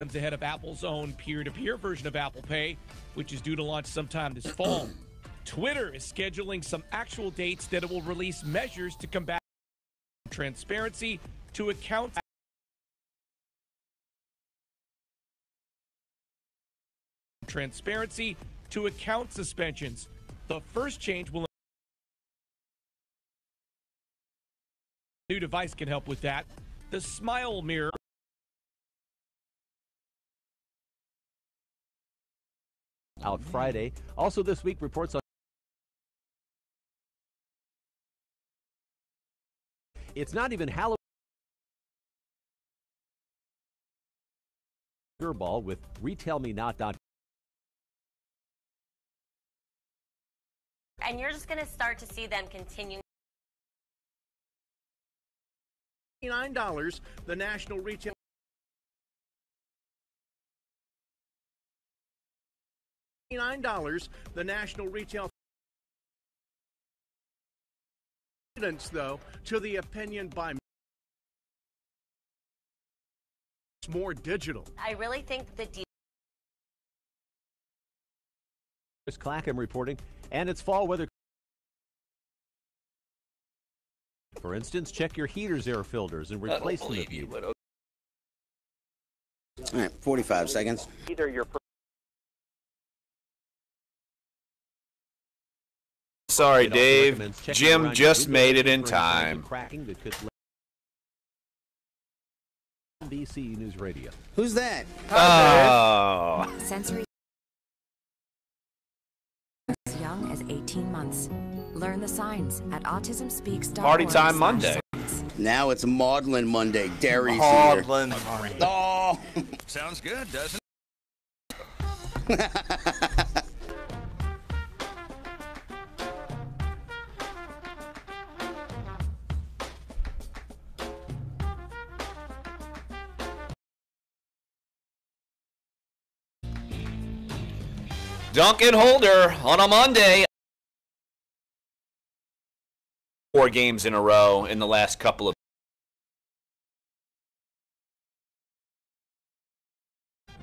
ahead of Apple's own peer-to-peer version of Apple Pay, which is due to launch sometime this fall. Twitter is scheduling some actual dates that it will release measures to combat transparency to account suspensions. The first change will new device can help with that. The Smile Mirror out Friday. Also this week, reports on it's not even Halloween. Ball with RetailMeNot.com. And you're just going to start to see them continue. $9, the national retail. $9, the national retail. Though, to the opinion by more digital. I really think the Chris Clackham reporting, and it's fall weather. For instance, check your heater's air filters and replace them if you. All right, 45 seconds. Either your Sorry, Dave. Jim just made it in time. NBC News Radio. Who's that? Oh. Sensory as young as 18 months. Learn the signs at autismspeaks.org. Party time Monday. Now it's Maudlin Monday. Dairy Maudlin. Oh. Sounds good, doesn't it? Dunc and Holder on a Monday. 4 games in a row in the last couple of.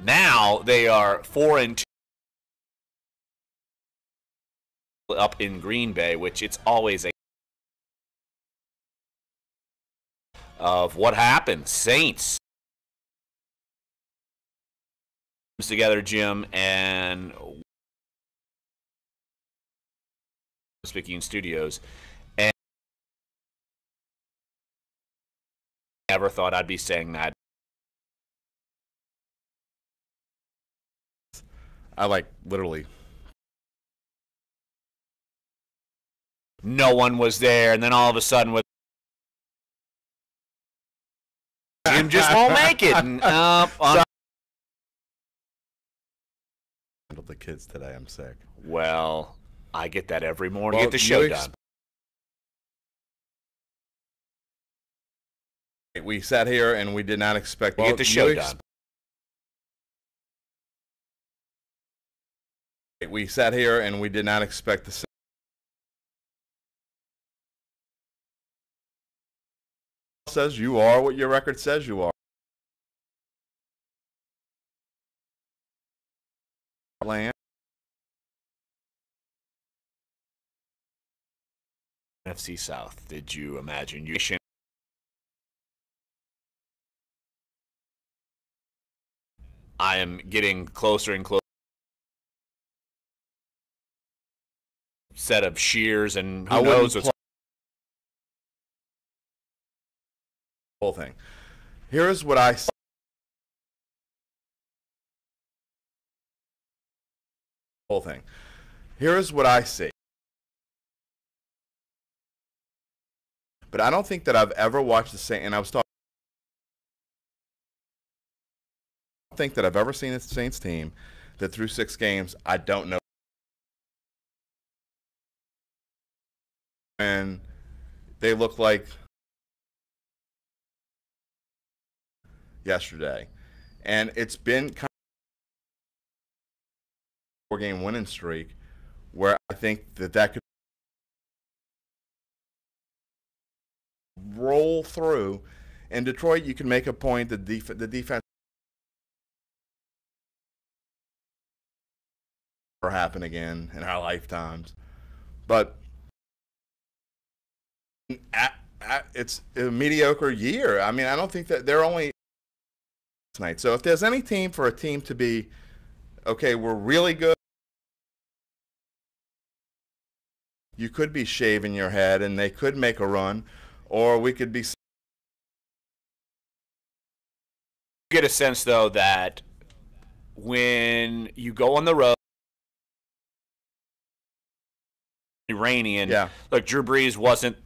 Now they are 4-2 up in Green Bay, which it's always a of what happened. Saints together, Jim, and speaking studios, and never thought I'd be saying that. I like literally. No one was there, and then all of a sudden, with Jim just won't make it. And, The kids today. I'm sick. Well, I get that every morning. Get the show done. We sat here and we did not expect. Get the show done. We sat here and we did not expect the. Says you are what your record says you are. Land. NFC South. Did you imagine you? I am getting closer and closer. Set of shears and who knows what's whole thing. Here's what I see. Whole thing. Here's what I see. But I don't think that I've ever watched the Saints, and I was talking. I don't think that I've ever seen a Saints team that through 6 games I don't know. And they look like yesterday, and it's been kind of a 4-game winning streak where I think that could roll through. In Detroit, you can make a point that the defense happen again in our lifetimes. But it's a mediocre year. I mean, I don't think that they're only tonight. So if there's any team for a team to be, okay, we're really good, you could be shaving your head and they could make a run, or we could be. Get a sense, though, that when you go on the road, rainy, and look, Drew Brees wasn't.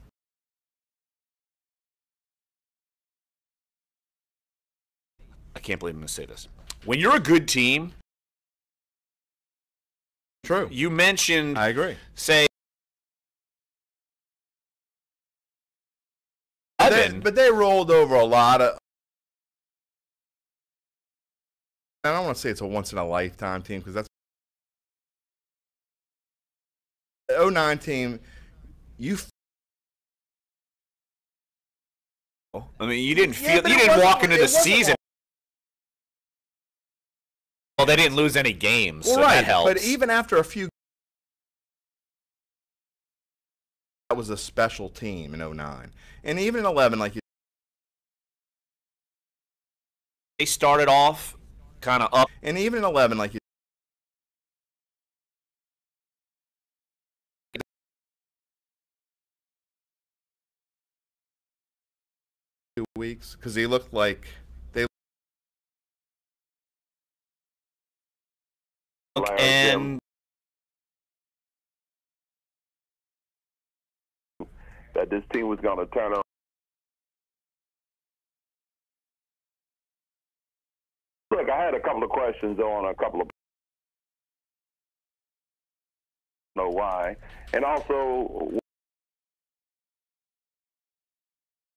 I can't believe I'm going to say this. When you're a good team, true. You mentioned. I agree. Say. But they rolled over a lot of. I don't want to say it's a once-in-a-lifetime team because that's the 2009 team. I mean, you didn't feel. You didn't walk into the season. Well, they didn't lose any games, so that helps. But even after a few, that was a special team in 2009, and even in 2011, like you. They started off kind of up. And even in 2011, like you. 2 weeks, because he looked like they. And that this team was going to turn on. Look, I had a couple of questions on a couple of know why, and also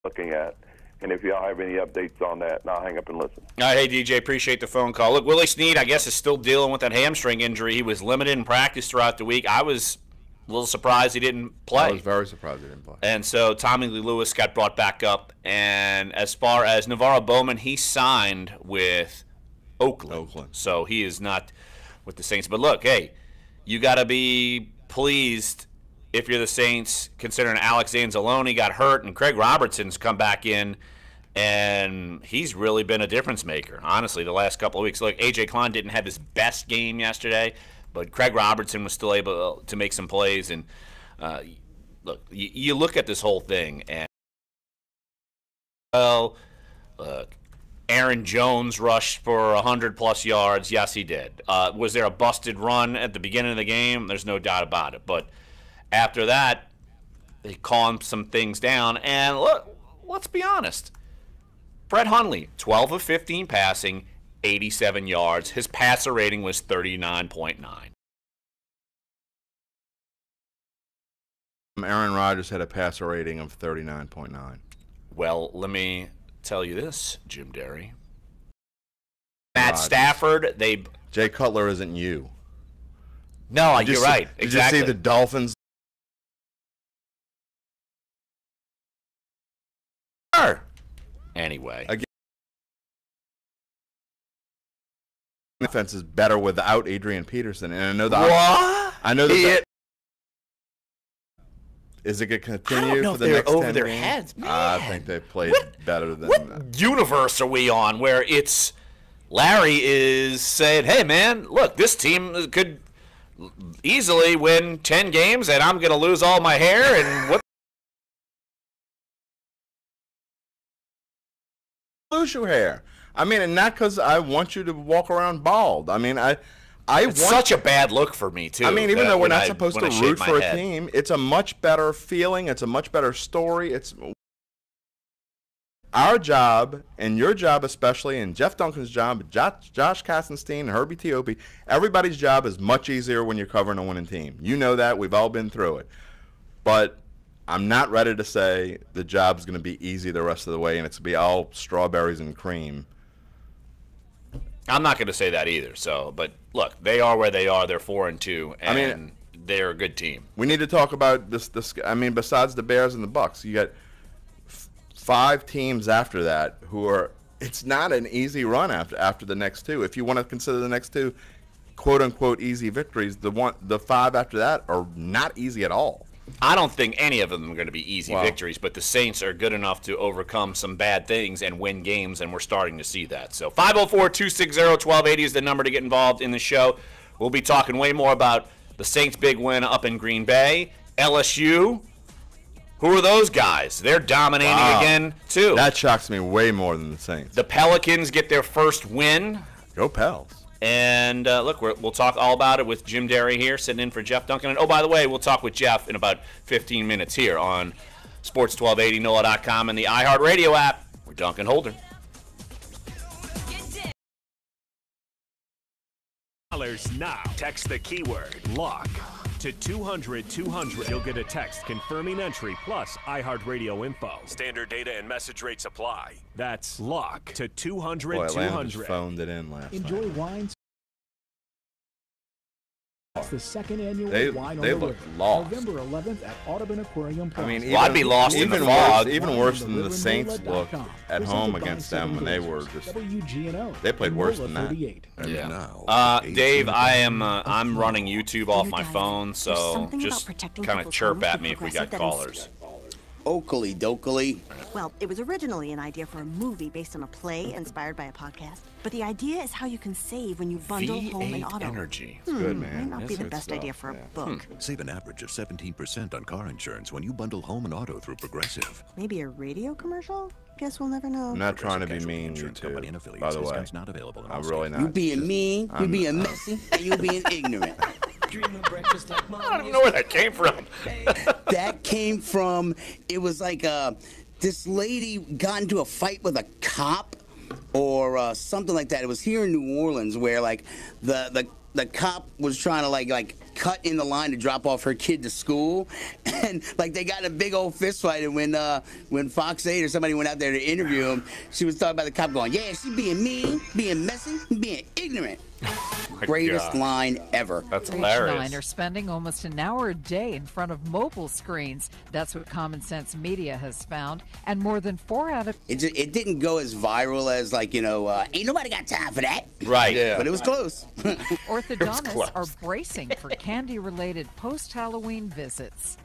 looking at, and if y'all have any updates on that, and I'll hang up and listen. All right, hey DJ, appreciate the phone call. Look, Willie Snead, I guess, is still dealing with that hamstring injury. He was limited in practice throughout the week. I was a little surprised he didn't play. I was very surprised he didn't play. And so Tommy Lee Lewis got brought back up. And as far as Navarro Bowman, he signed with Oakland. So he is not with the Saints. But look, hey, you got to be pleased if you're the Saints, considering Alex Anzalone got hurt and Craig Robertson's come back in, and he's really been a difference maker, honestly, the last couple of weeks. Look, A.J. Klein didn't have his best game yesterday, but Craig Robertson was still able to make some plays. And look, you look at this whole thing, and Aaron Jones rushed for 100-plus yards. Yes, he did. Was there a busted run at the beginning of the game? There's no doubt about it. But after that, they calmed some things down. And look, let's be honest. Brett Hundley, 12 of 15 passing, 87 yards. His passer rating was 39.9. Aaron Rodgers had a passer rating of 39.9. Well, let me tell you this, Jim Derry. Matt Stafford, Jay Cutler isn't you. No, you're right. Did Exactly. you see the Dolphins? Anyway. Again, defense is better without Adrian Peterson, and I know that. What? I know that. Is it going to continue for the next 10 over their games? heads? Man. I think they played better than what that. Universe are we on where it's Larry is saying, hey, man, look, this team could easily win 10 games, and I'm going to lose all my hair, and what? Lose your hair. I mean, and not because I want you to walk around bald. I mean, it's such a bad look for me, too. I mean, even though we're not supposed to root for a team, it's a much better feeling. It's a much better story. It's our job, and your job especially, and Jeff Duncan's job, Josh Kastenstein, Herbie Teope, everybody's job is much easier when you're covering a winning team. You know that. We've all been through it. But I'm not ready to say the job's going to be easy the rest of the way, and it's going to be all strawberries and cream. I'm not going to say that either. So, but look, they are where they are. They're 4-2, and they're a good team. We need to talk about this. I mean, besides the Bears and the Bucks, you got 5 teams after that who are. It's not an easy run after the next two. If you want to consider the next two, quote-unquote easy victories, the 5 after that are not easy at all. I don't think any of them are going to be easy victories, but the Saints are good enough to overcome some bad things and win games, and we're starting to see that. So 504-260-1280 is the number to get involved in the show. We'll be talking way more about the Saints' big win up in Green Bay. LSU, who are those guys? They're dominating again, too. That shocks me way more than the Saints. The Pelicans get their first win. Go Pels. And, look, we'll talk all about it with Jim Derry here, sitting in for Jeff Duncan. And, oh, by the way, we'll talk with Jeff in about 15 minutes here on Sports 1280, NOLA.com, and the iHeartRadio app. We're Duncan Holder. Now, text the keyword LOCK to 200-200. You'll get a text confirming entry plus iHeartRadio info. Standard data and message rates apply. That's LOCK to 200-200. Boy, Atlanta just phoned it in last night. Enjoy wines. It's the second annual Wine on they the look River, lost. November 11th at Audubon Aquarium Plaza. I mean, I'd be lost in the fog. Even worse than the Saints looked at home against them when they were just. They played worse than that. Yeah. Dave, I'm running YouTube off my phone, so just kind of chirp at me if we got callers. Oakley dokley. Well, it was originally an idea for a movie based on a play inspired by a podcast. But the idea is how you can save when you bundle home and auto. Energy. It's good, man. Might not be the best idea for a book. Save an average of 17% on car insurance when you bundle home and auto through Progressive. Maybe a radio commercial? Guess we'll never know. I'm not trying to be mean, you two. By the way, not available I'm really not. You being mean, you being messy, and you being ignorant. I don't even know where that came from. That came from, it was like this lady got into a fight with a cop or something like that. It was here in New Orleans where like the cop was trying to like cut in the line to drop off her kid to school, and like they got in a big old fist fight. And when Fox 8 or somebody went out there to interview him, she was talking about the cop going, "Yeah, she being mean, being messy, being ignorant." Greatest line ever. That's hilarious. 9 are spending almost an hour a day in front of mobile screens. That's what Common Sense Media has found. And more than 4 out of... It didn't go as viral as, like, ain't nobody got time for that. Right. Yeah. But it was close. Orthodontists are bracing for candy-related post-Halloween visits.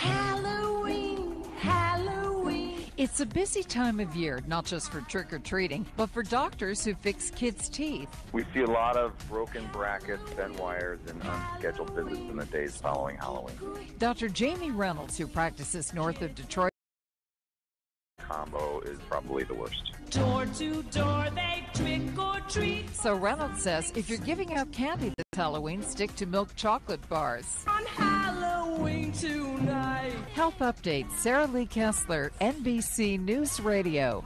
Halloween, Halloween. It's a busy time of year, not just for trick-or-treating, but for doctors who fix kids' teeth. We see a lot of broken brackets, bent wires, and unscheduled visits in the days following Halloween. Dr. Jamie Reynolds, who practices north of Detroit, combo is probably the worst. Door to door, they trick or treat. So Reynolds says if you're giving out candy this Halloween, stick to milk chocolate bars. On Halloween tonight. Health update, Sarah Lee Kessler, NBC News Radio.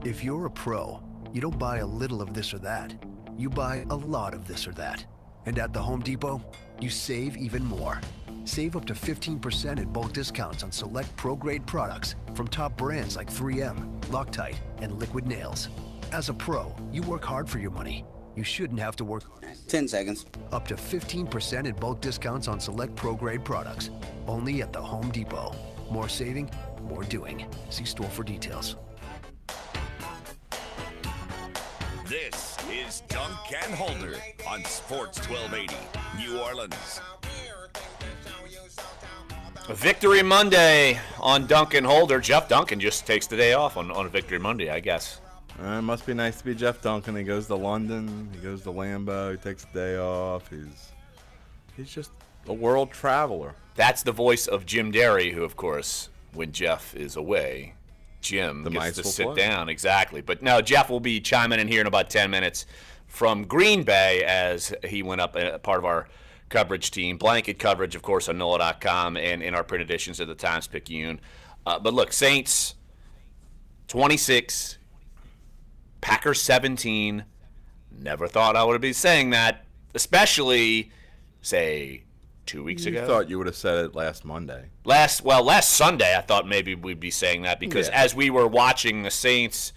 If you're a pro, you don't buy a little of this or that. You buy a lot of this or that. And at the Home Depot, you save even more. Save up to 15% in bulk discounts on select pro-grade products from top brands like 3M, Loctite, and Liquid Nails. As a pro, you work hard for your money. You shouldn't have to work 10 seconds. Up to 15% in bulk discounts on select pro-grade products. Only at the Home Depot. More saving, more doing. See store for details. This is Dunc and Holder on Sports 1280, New Orleans. Victory Monday on Duncan Holder. Jeff Duncan just takes the day off on Victory Monday, I guess. It must be nice to be Jeff Duncan. He goes to London. He goes to Lambeau. He takes the day off. He's just a world traveler. That's the voice of Jim Derry, who, of course, when Jeff is away, Jim gets to sit down. Exactly. But no, Jeff will be chiming in here in about 10 minutes from Green Bay as he went up part of our coverage team. Blanket coverage, of course, on NOLA.com and in our print editions of the Times-Picayune. But look, Saints 26, Packers 17. Never thought I would be saying that, especially, say, 2 weeks ago. You thought you would have said it last Monday. Last Sunday, I thought maybe we'd be saying that because as we were watching the Saints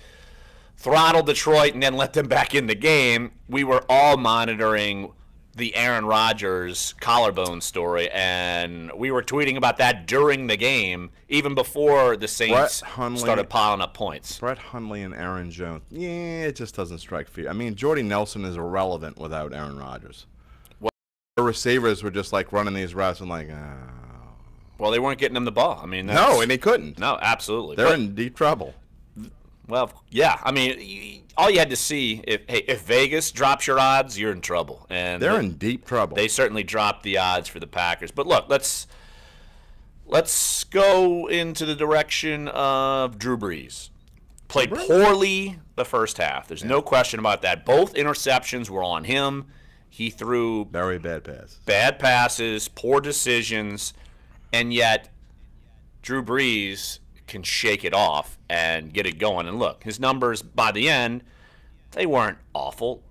throttle Detroit and then let them back in the game, we were all monitoring the Aaron Rodgers collarbone story, and we were tweeting about that during the game, even before the Saints started piling up points. Brett Hundley and Aaron Jones. Yeah, it just doesn't strike fear. I mean, Jordy Nelson is irrelevant without Aaron Rodgers. Well, the receivers were just like running these routes and like, well, they weren't getting him the ball. I mean, no, and they couldn't. No, absolutely. They're in deep trouble. Well, yeah. I mean, all you had to see, if Vegas drops your odds, you're in trouble. And they're in deep trouble. They certainly dropped the odds for the Packers. But look, let's go into the direction of Drew Brees. Played poorly the first half. There's no question about that. Both interceptions were on him. He threw very bad passes. Bad passes, poor decisions, and yet Drew Brees can shake it off and get it going. And look, his numbers by the end, they weren't awful.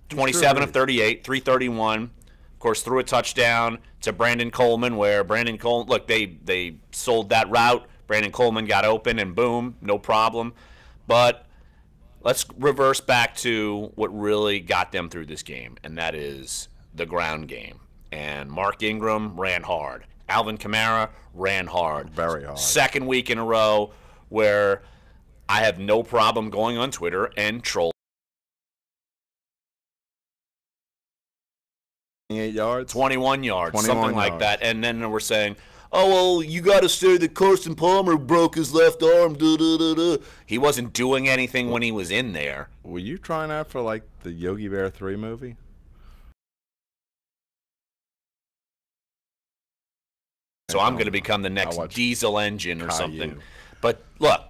27 of 38, 331. Of course, threw a touchdown to Brandon Coleman, where Brandon Coleman, look, they sold that route. Brandon Coleman got open, and boom, no problem. But let's reverse back to what really got them through this game, and that is the ground game. And Mark Ingram ran hard. Alvin Kamara ran hard. Very hard. Second week in a row where I have no problem going on Twitter and trolling. 28 yards? 21 yards, 21 something like yards. that. And then we're saying, oh, well, you got to say that Carson Palmer broke his left arm. He wasn't doing anything when he was in there. Were you trying out for, like, the Yogi Bear 3 movie? So I'm going to become the next diesel engine or something. But look,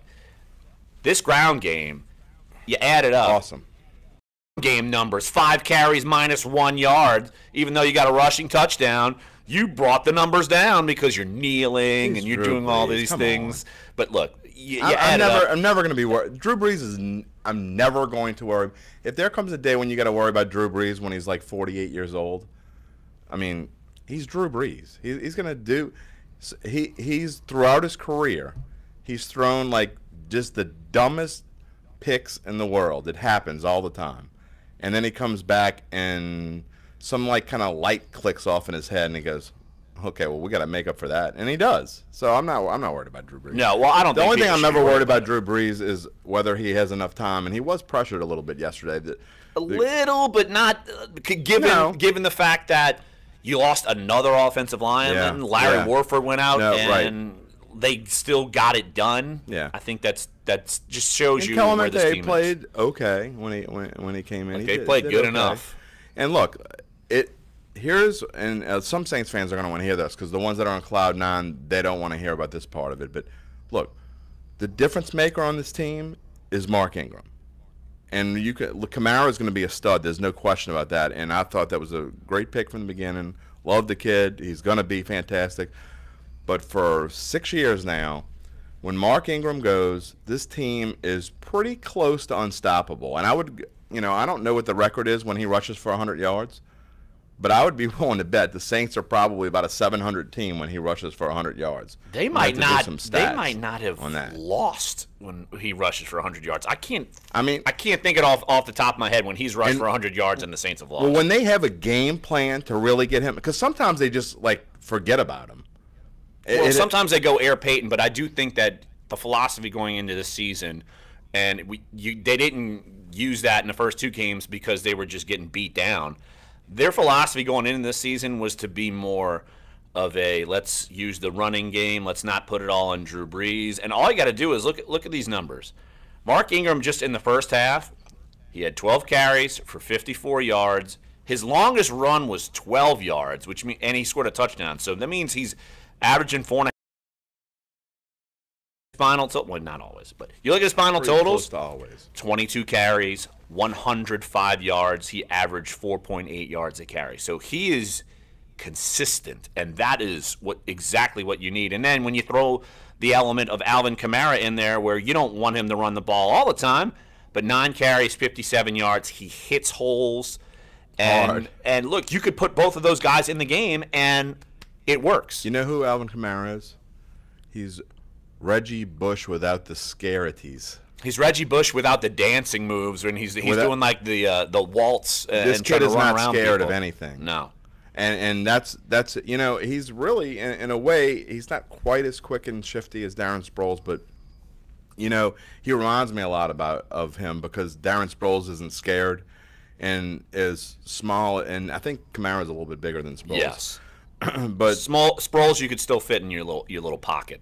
this ground game, you add it up. Awesome. Game numbers, 5 carries minus 1 yard. Even though you got a rushing touchdown, you brought the numbers down because you're kneeling and you're doing all these things. But look, you add it up. I'm never going to be worried. Drew Brees is. I'm never going to worry. If there comes a day when you got to worry about Drew Brees when he's like 48 years old, I mean, he's Drew Brees. He's going to do. He's throughout his career, he's thrown like just the dumbest picks in the world. It happens all the time, and then he comes back and some like kind of light clicks off in his head, and he goes, "Okay, well we got to make up for that," and he does. So I'm not worried about Drew Brees. No, well I don't. The only thing I'm ever worried about Drew Brees is whether he has enough time, and he was pressured a little bit yesterday. A little, but not given the fact that. You lost another offensive lineman. Yeah, Larry Warford went out, and they still got it done. Yeah, I think that's just shows you Kellen where this team played is. okay when he came in. He played good enough. And look, some Saints fans are going to want to hear this because the ones that are on cloud nine, they don't want to hear about this part of it. But look, the difference maker on this team is Mark Ingram. And Kamara is going to be a stud. There's no question about that. And I thought that was a great pick from the beginning. Love the kid. He's going to be fantastic. But for 6 years now, when Mark Ingram goes, this team is pretty close to unstoppable. And I don't know what the record is when he rushes for 100 yards, but I would be willing to bet the Saints are probably about a 700 team when he rushes for 100 yards. They might not have lost when he rushes for 100 yards. I can't think it off the top of my head when he's rushed for 100 yards and the Saints have lost. Well, when they have a game plan to really get him, because sometimes they just like forget about him. Sometimes they go Air Payton, but I do think that the philosophy going into this season, and they didn't use that in the first 2 games because they were just getting beat down. Their philosophy going into this season was to be more of a let's use the running game, let's not put it all on Drew Brees. And all you got to do is look at these numbers. Mark Ingram just in the first half, he had 12 carries for 54 yards. His longest run was 12 yards, and he scored a touchdown. So that means he's averaging 4.5 final total. Well, not always, but you look at his final totals. Close to always. 22 carries, 105 yards. He averaged 4.8 yards a carry. So he is consistent, and that is exactly what you need. And then when you throw the element of Alvin Kamara in there where you don't want him to run the ball all the time, but 9 carries, 57 yards, he hits holes. And look, you could put both of those guys in the game, and it works. You know who Alvin Kamara is? He's Reggie Bush without the scarities. He's Reggie Bush without the dancing moves, and he's doing like the waltz. This and kid is run not around scared people. of anything. No. And that's he's really in a way he's not quite as quick and shifty as Darren Sproles, but he reminds me a lot of him because Darren Sproles isn't scared and is small, and I think Kamara's a little bit bigger than Sproles. Yes. But small Sproles you could still fit in your little pocket.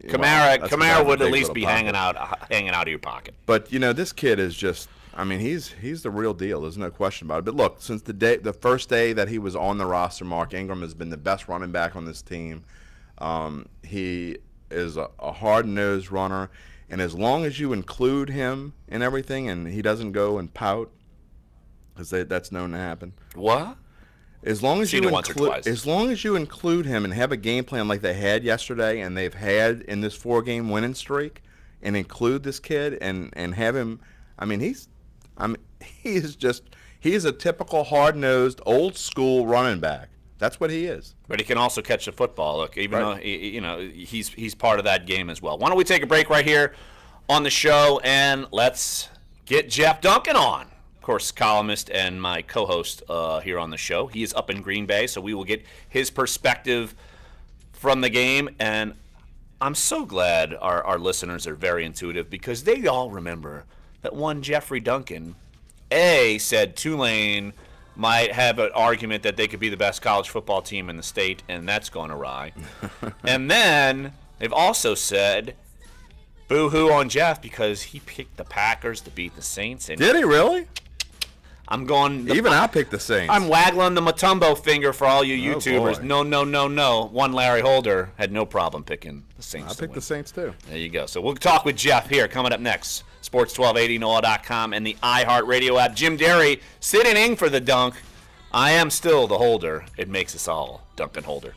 Kamara would at least be hanging out of your pocket. But this kid is just. I mean, he's the real deal. There's no question about it. But look, since the first day that he was on the roster, Mark Ingram has been the best running back on this team. He is a hard-nosed runner, and as long as you include him in everything, and he doesn't go and pout, because that's known to happen. What? As long as you include him and have a game plan like they had yesterday, and they've had in this 4-game winning streak, and include this kid and have him. I mean, he's a typical hard-nosed, old-school running back. That's what he is. But he can also catch the football. Look, even though he's part of that game as well. Why don't we take a break right here on the show and let's get Jeff Duncan on. Of course, columnist and my co-host here on the show. He is up in Green Bay, so we will get his perspective from the game. And I'm so glad our listeners are very intuitive because they all remember that one Jeffrey Duncan, said Tulane might have an argument that they could be the best college football team in the state, and that's gone awry. And then they've also said boo-hoo on Jeff because he picked the Packers to beat the Saints. And did he really? I'm going. I picked the Saints. I'm waggling the Matumbo finger for all you YouTubers. Oh, no. One Larry Holder had no problem picking the Saints. I picked the Saints too. There you go. So we'll talk with Jeff here coming up next. Sports 1280, NOLA.com, and the iHeartRadio app. Jim Derry sitting in for the Dunk. I am still the Holder. It makes us all Duncan Holder.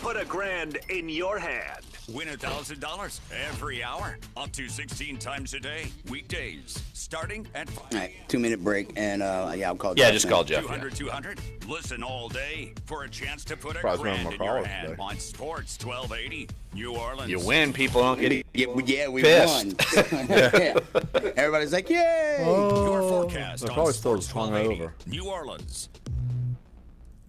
Put a grand in your hand. Win $1,000 every hour. Up to 16 times a day. Weekdays. Starting at 5. All right, 2-minute break, and I'll call Jeff. Yeah, just call Jeff. 200. Listen all day for a chance to put a Surprised grand in your today. hand on Sports 1280, New Orleans. You win, people don't get we pissed. won. Yeah. Everybody's like, yay! Your forecast they're on probably still Sports hung 1280, over. New Orleans.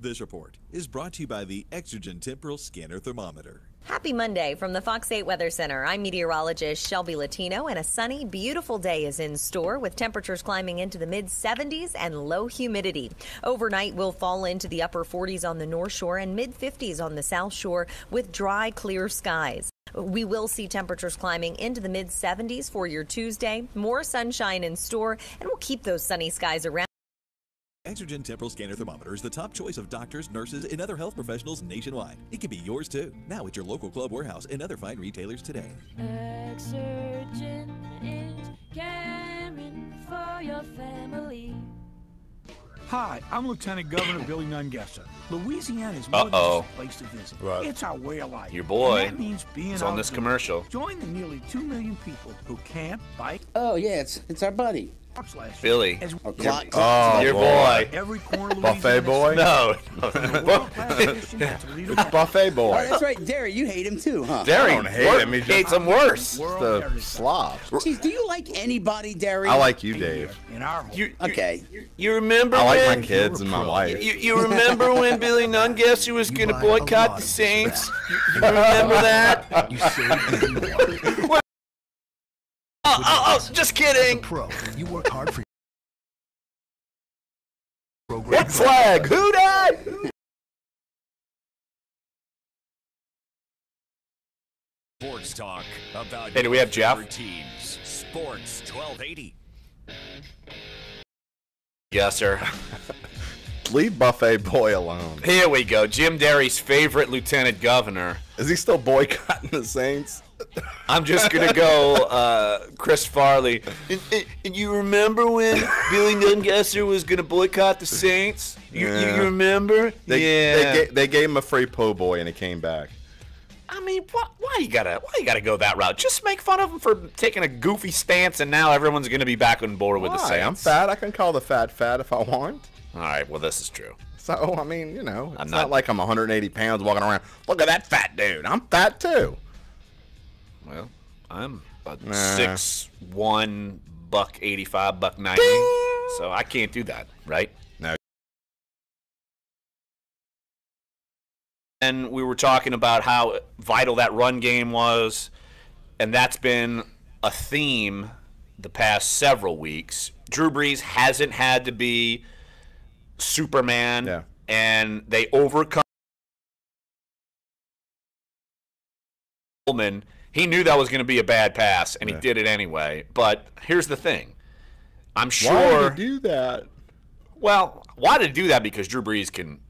This report is brought to you by the Exergen Temporal Scanner Thermometer. Happy Monday from the Fox 8 Weather Center. I'm meteorologist Shelby Latino, and a sunny, beautiful day is in store with temperatures climbing into the mid-70s and low humidity. Overnight, we'll fall into the upper 40s on the North Shore and mid-50s on the South Shore with dry, clear skies. We will see temperatures climbing into the mid-70s for your Tuesday. More sunshine in store, and we'll keep those sunny skies around. Exergen Temporal Scanner Thermometer is the top choice of doctors, nurses, and other health professionals nationwide. It can be yours too. Now at your local Club Warehouse and other fine retailers today. Exergen is caring for your family. Hi, I'm Lieutenant Governor Billy Nungesser. Louisiana is more than just a place to visit. Right. It's our way of life. Your boy And that means being is on this outdoors. commercial. Join the nearly 2 million people who camp, bike. Oh yeah, it's our buddy. Billy. Your boy. Every corner of Buffet boy? No. Buffet boy. Oh, that's right, Derry. You hate him too, huh? Derry I don't hate him. He just hates him worse. the slob. Jeez, do you like anybody, Derry? I like you, Dave. In our home. Okay. You remember I like when my kids and my wife. You remember when Billy Nungesser was going to boycott the Saints? You remember that? You save more. Just kidding. Pro, you work hard for your program. What flag? Who died? Sports talk about Hey, do we have Jeff? your teams. Sports 1280. Yes, sir. Leave Buffet boy alone. Here we go. Jim Derry's favorite lieutenant governor. Is he still boycotting the Saints? I'm just going to go Chris Farley. And you remember when Billy Nungesser was going to boycott the Saints? You remember? They gave him a free po' boy and he came back. I mean, why you gotta go that route? Just make fun of him for taking a goofy stance, and now everyone's going to be back on board with the Why? Saints. I'm fat. I can call the fat if I want. All right, well, this is true. So, I mean, you know, it's not like I'm 180 pounds walking around. Look at that fat dude. I'm fat, too. Well, I'm about 6'1", $185, $190. So I can't do that, right? No. And we were talking about how vital that run game was, and that's been a theme the past several weeks. Drew Brees hasn't had to be Superman, and they overcome. Coleman, he knew that was going to be a bad pass, and he did it anyway. But here's the thing. I'm sure. Why did he do that? Well, why did he do that? Because Drew Brees can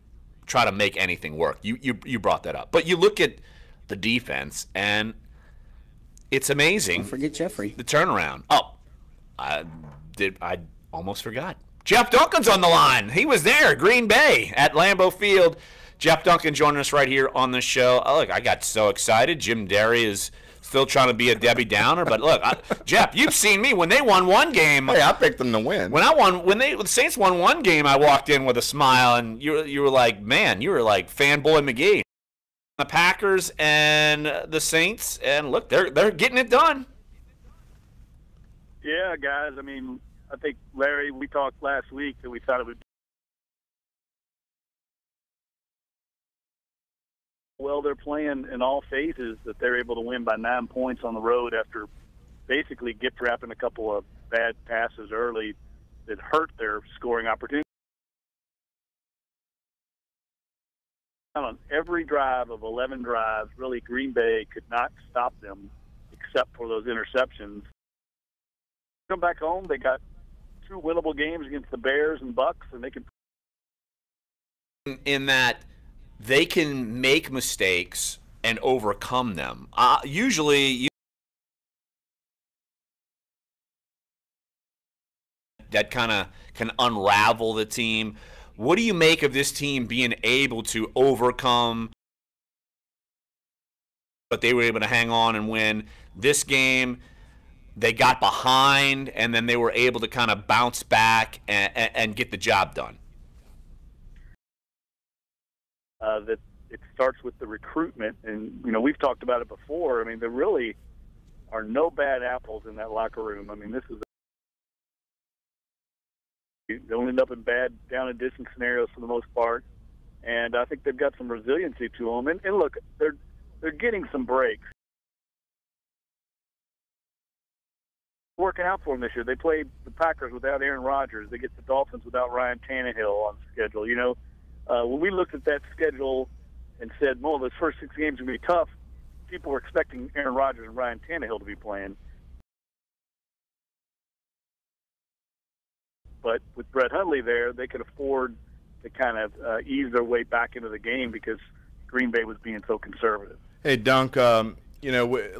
try to make anything work. You brought that up. But you look at the defense, and it's amazing. Don't forget Jeffrey. The turnaround. Oh, I almost forgot. Jeff Duncan's on the line. He was there, Green Bay at Lambeau Field. Jeff Duncan joining us right here on the show. Oh, look, I got so excited. Jim Derry is still trying to be a Debbie Downer, but look, Jeff, you've seen me when they won one game. Hey, I picked them to win. When the Saints won one game, I walked in with a smile, and you were like, man, you were like fanboy McGee. The Packers and the Saints, and look, they're getting it done. Yeah, guys. I mean, I think, Larry, we talked last week that we thought it would be well. They're playing in all phases, that they're able to win by 9 points on the road after basically gift-wrapping a couple of bad passes early that hurt their scoring opportunity. On every drive of 11 drives, really, Green Bay could not stop them except for those interceptions. Come back home, they got 2 winnable games against the Bears and Bucks, and they can. In that they can make mistakes and overcome them. Usually, that kind of can unravel the team. What do you make of this team being able to overcome, but they were able to hang on and win this game? They got behind, and then they were able to kind of bounce back and get the job done. That it starts with the recruitment, and we've talked about it before. I mean, there really are no bad apples in that locker room. I mean, this is they'll end up in bad down and distance scenarios for the most part, and I think they've got some resiliency to them. And look, they're getting some breaks. Working out for them this year. They played the Packers without Aaron Rodgers. They get the Dolphins without Ryan Tannehill on schedule. When we looked at that schedule and said, well, those first 6 games are going to be tough, people were expecting Aaron Rodgers and Ryan Tannehill to be playing. But with Brett Hundley there, they could afford to kind of ease their way back into the game because Green Bay was being so conservative. Hey, Dunc,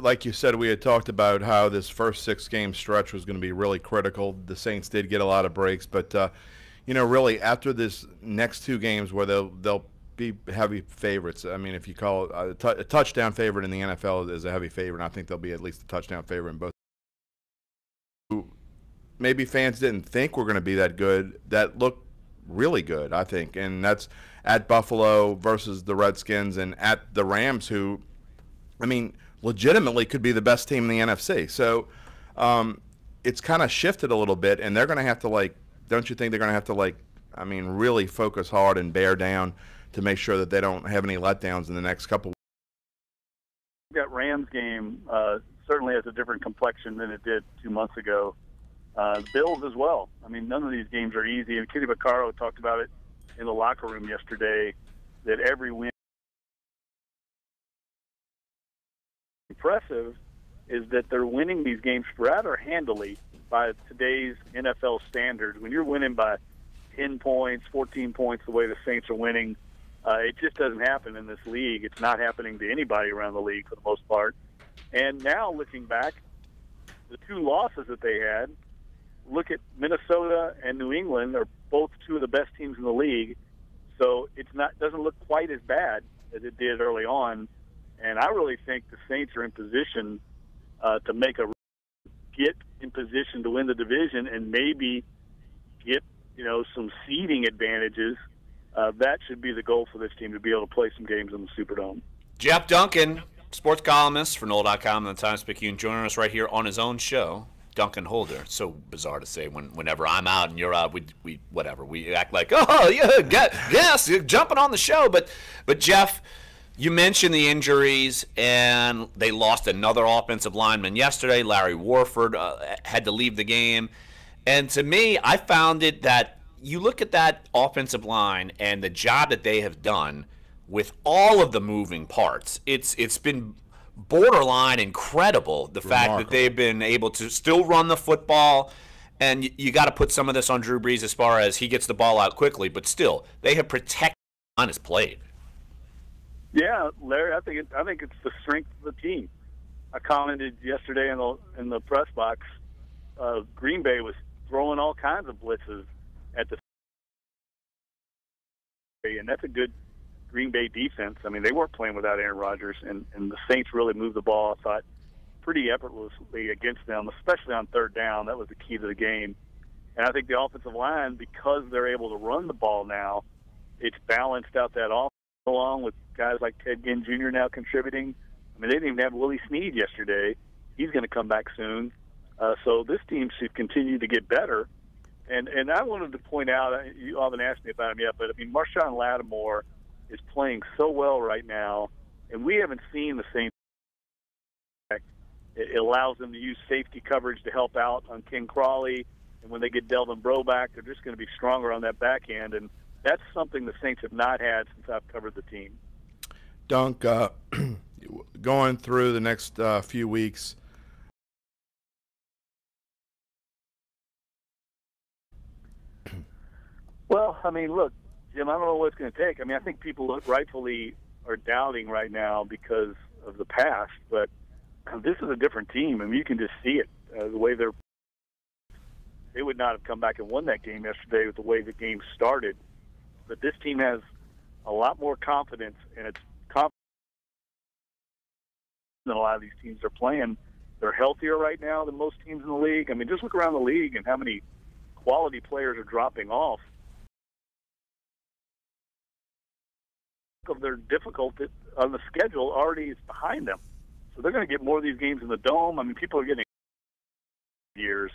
like you said, we had talked about how this first 6-game stretch was going to be really critical. The Saints did get a lot of breaks, but really after this next 2 games where they'll be heavy favorites. I mean, if you call it a touchdown favorite in the NFL is a heavy favorite, and I think they'll be at least a touchdown favorite in both. Maybe fans didn't think were going to be that good. That looked really good, I think, and that's at Buffalo versus the Redskins and at the Rams, who, I mean, legitimately could be the best team in the NFC. So it's kind of shifted a little bit, and they're going to have to, don't you think they're going to have to, really focus hard and bear down to make sure that they don't have any letdowns in the next couple weeks? That Rams game certainly has a different complexion than it did 2 months ago. Bills as well. I mean, none of these games are easy. And Kitty Vaccaro talked about it in the locker room yesterday, that every win impressive is that they're winning these games rather handily by today's NFL standards. When you're winning by 10 points, 14 points, the way the Saints are winning, it just doesn't happen in this league. It's not happening to anybody around the league for the most part. And now looking back, the 2 losses that they had, look at Minnesota and New England are both 2 of the best teams in the league. So doesn't look quite as bad as it did early on. And I really think the Saints are in position to get in position to win the division and maybe get some seeding advantages, that should be the goal for this team, to be able to play some games in the Superdome. Jeff Duncan, sports columnist for NOLA.com and the Times-Picayune, joining us right here on his own show. Duncan Holder. It's so bizarre to say whenever I'm out and you're out, we act like, oh yeah, yes, you're jumping on the show. But Jeff, you mentioned the injuries, and they lost another offensive lineman yesterday. Larry Warford had to leave the game, and to me, I found it that you look at that offensive line and the job that they have done with all of the moving parts. It's been borderline incredible, the fact that they've been able to still run the football, and you got to put some of this on Drew Brees as far as he gets the ball out quickly, but still they have protected on his plate. Yeah, Larry, I think it's the strength of the team. I commented yesterday in the press box, Green Bay was throwing all kinds of blitzes at the, and that's a good Green Bay defense. I mean, they weren't playing without Aaron Rodgers, and the Saints really moved the ball, I thought, pretty effortlessly against them, especially on third down. That was the key to the game. And I think the offensive line, because they're able to run the ball now, it's balanced out that offense, along with guys like Ted Ginn Jr. now contributing. I mean, they didn't even have Willie Snead yesterday. He's going to come back soon. So this team should continue to get better. And I wanted to point out, you haven't asked me about him yet, but I mean, Marshawn Lattimore is playing so well right now, and we haven't seen the same. It allows them to use safety coverage to help out on King Crawley, and when they get Delvin Breaux back, they're just going to be stronger on that back end, and that's something the Saints have not had since I've covered the team. Dunc, going through the next few weeks, well, I mean, look, Jim, I don't know what it's going to take. I mean, I think people rightfully are doubting right now because of the past, but this is a different team. I mean, you can just see it, the way they would not have come back and won that game yesterday with the way the game started. But this team has a lot more confidence, and it's confident than a lot of these teams are playing. They're healthier right now than most teams in the league. I mean, just look around the league and how many quality players are dropping off. Of their difficulty on the schedule already is behind them. So they're going to get more of these games in the Dome. I mean, people are getting years.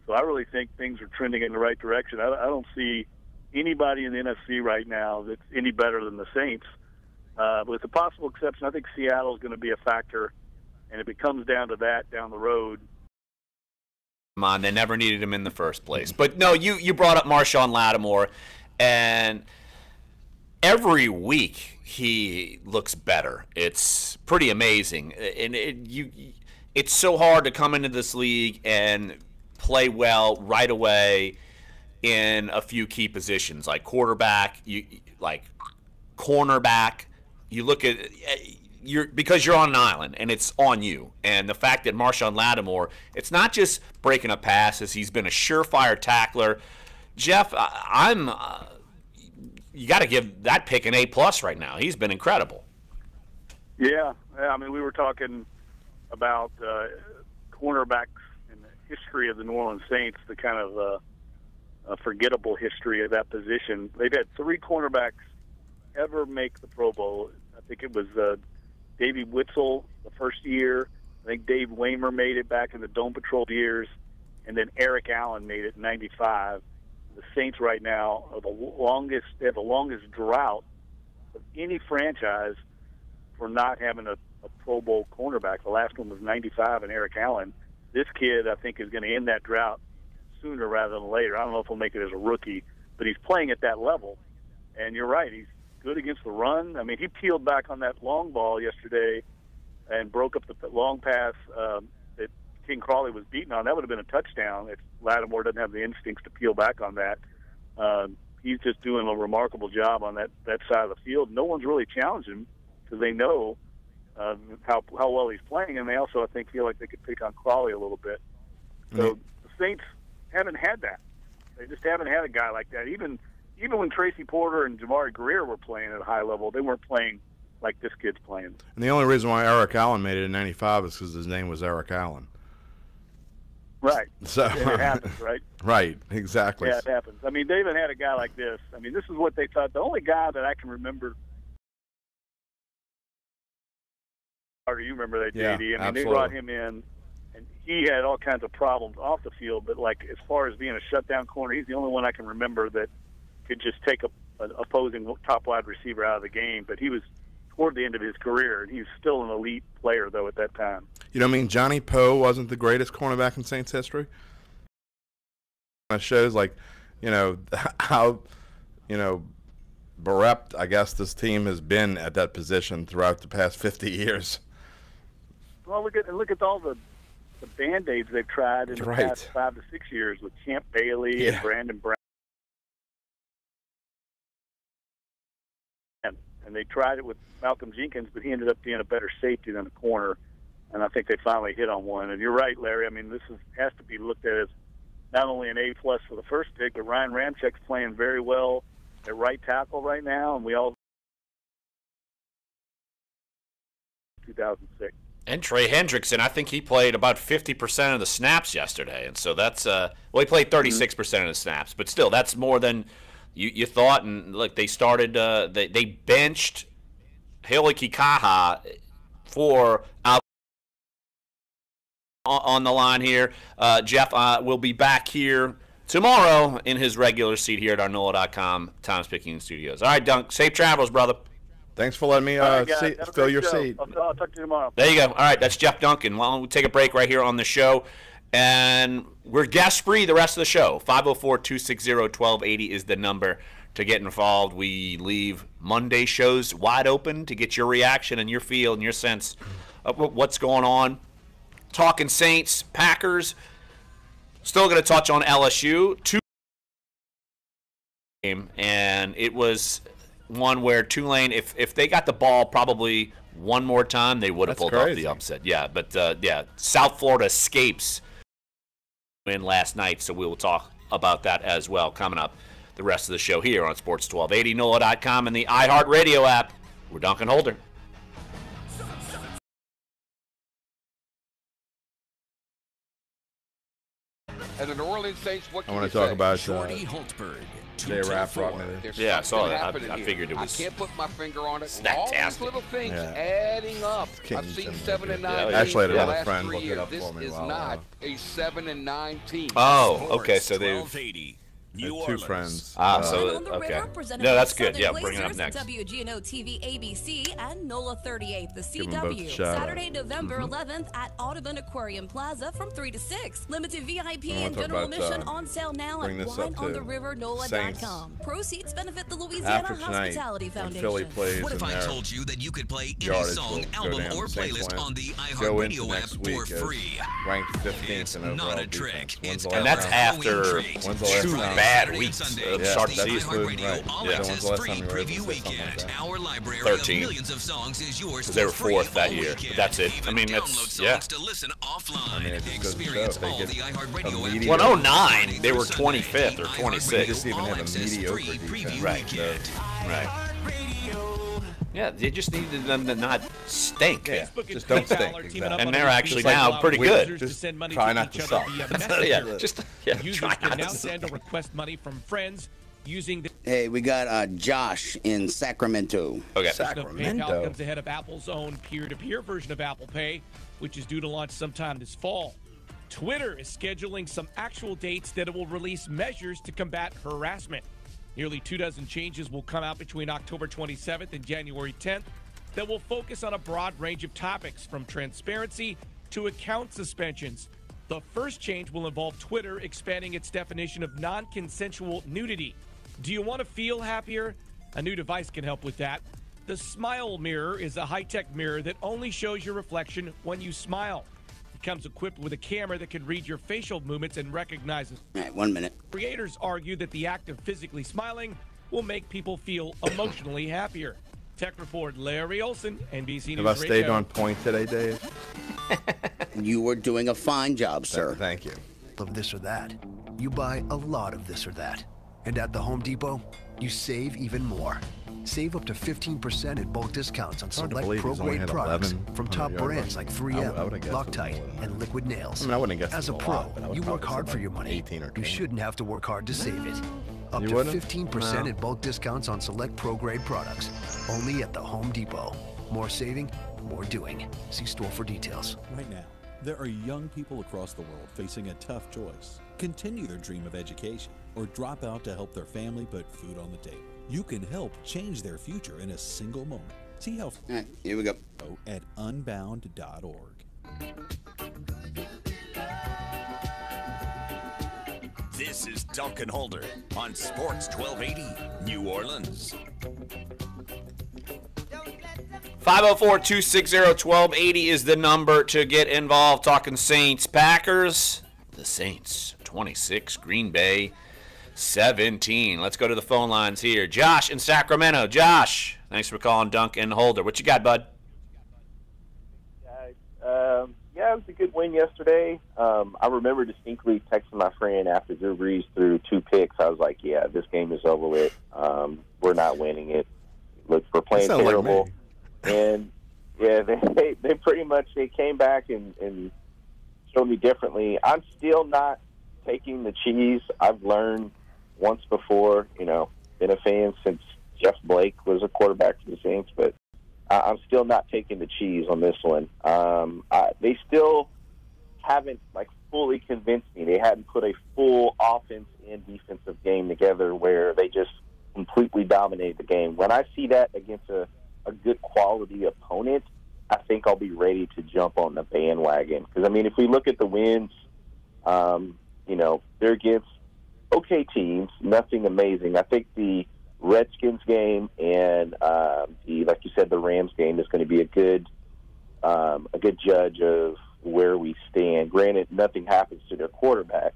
So I really think things are trending in the right direction. I don't see anybody in the NFC right now that's any better than the Saints. With the possible exception, I think Seattle is going to be a factor, and if it comes down to that down the road. Come on, they never needed him in the first place. But no, you brought up Marshawn Lattimore, and every week he looks better. It's pretty amazing, and it's so hard to come into this league and play well right away in a few key positions like quarterback, like cornerback. You look at because you're on an island and it's on you. And the fact that Marshawn Lattimore, it's not just breaking up passes; he's been a surefire tackler. Jeff, you got to give that pick an A+ right now. He's been incredible. Yeah, I mean, we were talking about cornerbacks in the history of the New Orleans Saints, the kind of forgettable history of that position. They've had 3 cornerbacks ever make the Pro Bowl. I think it was Davey Witzel the first year. I think Dave Waymer made it back in the Dome Patrol years, and then Eric Allen made it in '95. The Saints right now are they have the longest drought of any franchise for not having a Pro Bowl cornerback. The last one was '95 and Eric Allen. This kid, I think, is going to end that drought sooner rather than later. I don't know if he'll make it as a rookie, but he's playing at that level. And you're right, he's good against the run. I mean, he peeled back on that long ball yesterday and broke up the long pass that King Crawley was beaten on. That would have been a touchdown if Lattimore doesn't have the instincts to peel back on that. He's just doing a remarkable job on that side of the field. No one's really challenged him because they know how well he's playing, and they also, I think, feel like they could pick on Crawley a little bit. So the Saints haven't had that. They just haven't had a guy like that. Even when Tracy Porter and Jamari Greer were playing at a high level, they weren't playing like this kid's playing. And the only reason why Eric Allen made it in '95 is because his name was Eric Allen. Right. So and it happens, right? Right, exactly. Yeah, it happens. I mean, they even had a guy like this. I mean, this is what they thought. The only guy that I can remember. Or you remember that, Yeah, JD? I mean, absolutely. they brought him in, and he had all kinds of problems off the field. But like as far as being a shutdown corner, he's the only one I can remember that could just take an opposing top wide receiver out of the game. But he was toward the end of his career, and he was still an elite player though at that time. You know what I mean? Johnny Poe wasn't the greatest cornerback in Saints history. It shows, like, how, bereft, I guess, this team has been at that position throughout the past 50 years. Well, look at all the Band-Aids they've tried in the past 5 to 6 years with Champ Bailey and Brandon Brown. And they tried it with Malcolm Jenkins, but he ended up being a better safety than a corner. And I think they finally hit on one. And you're right, Larry. I mean, this has to be looked at as not only an A+ for the first pick, but Ryan Ramczyk's playing very well at right tackle right now, and we all 2006. And Trey Hendrickson, I think he played about 50% of the snaps yesterday, and so that's he played 36% of the snaps, but still, that's more than you thought. And look, they started they benched Haley Kikaha for out on the line here. Jeff will be back here tomorrow in his regular seat here at our NOLA.com Times Picking Studios. All right, Dunc, safe travels, brother. Thanks for letting me fill your seat. I'll talk to you tomorrow. There you go. All right, that's Jeff Duncan. Well, we'll take a break right here on the show. And we're guest-free the rest of the show. 504-260-1280 is the number to get involved. We leave Monday shows wide open to get your reaction and your feel and your sense of what's going on. Talking Saints, Packers. Still going to touch on LSU. And it was one where Tulane, if they got the ball probably one more time, they would have pulled off the upset. Yeah, but South Florida escapes win last night, so we will talk about that as well coming up the rest of the show here on Sports 1280, NOLA.com, and the iHeartRadio app. We're Duncan Holder. And the New Orleans Saints, what can I want you to talk say? about Shorty Holtzberg. Jay Rapp brought me There's Yeah, I saw something that. happening I here. figured it was. I can't put my finger on it. It's All these fantastic. little things Yeah. adding up. I've seen 7 and 9. Yeah, actually, I had teams another the last friend 3 look it years. up This for me is while, not a 7 and 9 team. Oh, okay, so they've 1280. two friends. okay. No, that's good. Yeah, bring it up next. WGNO TV ABC and NOLA 38, the Give 'em both a CW. shout out. Saturday, November 11th at Audubon Aquarium Plaza from 3 to 6. Limited VIP and talk general about, admission on sale now at bring this up to WineOnTheRiver.NOLA.com. Proceeds benefit the After Louisiana tonight, Hospitality when Foundation. Philly plays What if in I their told you that you could play any yardage song, will go album, down, or the Saints playlist win. on the Go into iHeartRadio app next week for as free? ranked 15th It's in overall not a defense. trick. When's It's the And last that's time- after When's the last two time? bad weeks Sunday, of Yeah, start the the season. iHeartRadio Right. All Yeah. Access When's the last free time you were able to preview say something weekend. like that? Our library 13. of millions of songs is yours Because they were for free fourth that all year. weekend. But that's it. I Even mean, download that's songs to listen offline. I mean, it just goes to show Experience if they all get the iHeartRadio app. immediate- Well, in 09, they were 25th or 26th. Just even have a mediocre defense. Right. Right. Yeah, they just needed them to not stink. Yeah, Facebook and just don't PayPal stink. are teaming Exactly. up And on they're a actually weekly now allow pretty users good. to Just send money try to not each to other suck. via Yeah, Messenger. just Users try can not now to send or request money from friends using the Hey, we got Josh in Sacramento. Okay. PayPal comes ahead of Apple's own peer-to-peer version of Apple Pay, which is due to launch sometime this fall. Twitter is scheduling some actual dates that it will release measures to combat harassment. Nearly 24 changes will come out between October 27th and January 10th that will focus on a broad range of topics, from transparency to account suspensions. The first change will involve Twitter expanding its definition of non-consensual nudity. Do you want to feel happier? A new device can help with that. The Smile Mirror is a high-tech mirror that only shows your reflection when you smile. It comes equipped with a camera that can read your facial movements and recognizes. All right, 1 minute. Creators argue that the act of physically smiling will make people feel emotionally happier. Tech Report, Larry Olson, NBC News Have I stayed Radio. on point today, Dave? You were doing a fine job, sir. Thank you. Of this or that. You buy a lot of this or that. And at the Home Depot, you save even more. Save up to 15% in bulk discounts on Hard to select believe he's only pro-grade had products 11 from top 100-yard brands like 3M, I would've guessed Loctite, and Liquid Nails. I mean, I wouldn't have guessed As a it a pro, lot, but I would you probably work hard say for your like money. 18 or You 20. shouldn't have to work hard to save it. Up You to wouldn't? 15% No. in bulk discounts on select pro-grade products. Only at the Home Depot. More saving, more doing. See store for details. Right now, there are young people across the world facing a tough choice. Continue their dream of education or drop out to help their family put food on the table. You can help change their future in a single moment. See how All right, here we go. at unbound.org. This is Dunc and Holder on Sports 1280 New Orleans. 504-260-1280 is the number to get involved. Talking Saints, Packers. The Saints 26, Green Bay 17. Let's go to the phone lines here. Josh in Sacramento. Josh, thanks for calling Dunc and Holder. What you got, bud? Yeah, it was a good win yesterday. I remember distinctly texting my friend after Drew Brees threw 2 picks. I was like, yeah, this game is over with. We're not winning it. Look, we're playing terrible. And, yeah, they pretty much came back and showed me differently. I'm still not taking the cheese. I've learned once before, been a fan since Jeff Blake was a quarterback for the Saints, but I'm still not taking the cheese on this one. They still haven't fully convinced me. They hadn't put a full offense and defensive game together where they just completely dominate the game. When I see that against a good quality opponent, I think I'll be ready to jump on the bandwagon. Because, if we look at the wins, they're against okay teams, nothing amazing. I think the Redskins game and like you said, the Rams game is going to be a good judge of where we stand. Granted, nothing happens to their quarterbacks.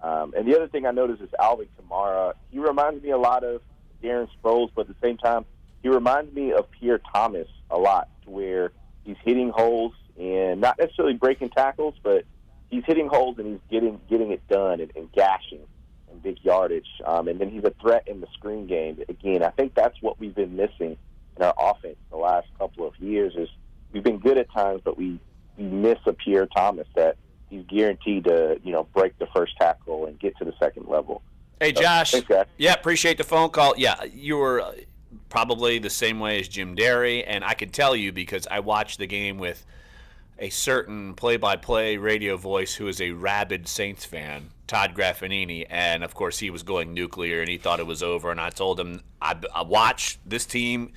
And the other thing I noticed is Alvin Kamara. He reminds me a lot of Darren Sproles, but at the same time, he reminds me of Pierre Thomas a lot, to where he's hitting holes and not necessarily breaking tackles, but he's hitting holes and he's getting it done and gashing and big yardage. And then he's a threat in the screen game. Again, I think that's what we've been missing in our offense the last couple of years. Is we've been good at times, but we miss a Pierre Thomas that he's guaranteed to break the first tackle and get to the second level. Hey, Josh. Thanks, guys. Yeah, appreciate the phone call. Yeah, you were probably the same way as Jim Derry, and I can tell you because I watched the game with a certain play-by-play radio voice who is a rabid Saints fan, Todd Graffinini, and of course he was going nuclear and he thought it was over, and I told him, I watch this team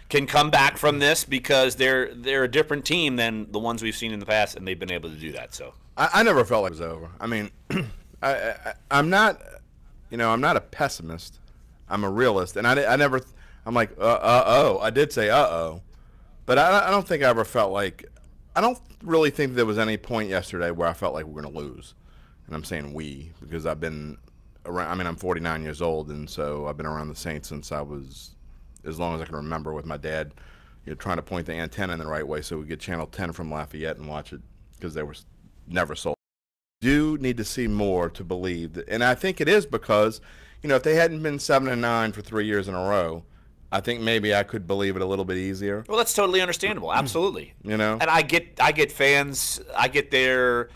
can come back from this because they're a different team than the ones we've seen in the past, and they've been able to do that. So I never felt like it was over. I'm not, I'm not a pessimist. I'm a realist, and I never. I'm like, I did say but I don't think I ever felt like. I don't really think there was any point yesterday where I felt like we were going to lose, and I'm saying we because I've been around. I'm 49 years old, and so I've been around the Saints since I was as long as I can remember. With my dad, trying to point the antenna in the right way so we get Channel 10 from Lafayette and watch it because they were never sold. Do need to see more to believe that, and I think it is because if they hadn't been 7-9 for 3 years in a row, I think maybe I could believe it a little bit easier. Well, that's totally understandable. Absolutely. And I get fans. I get their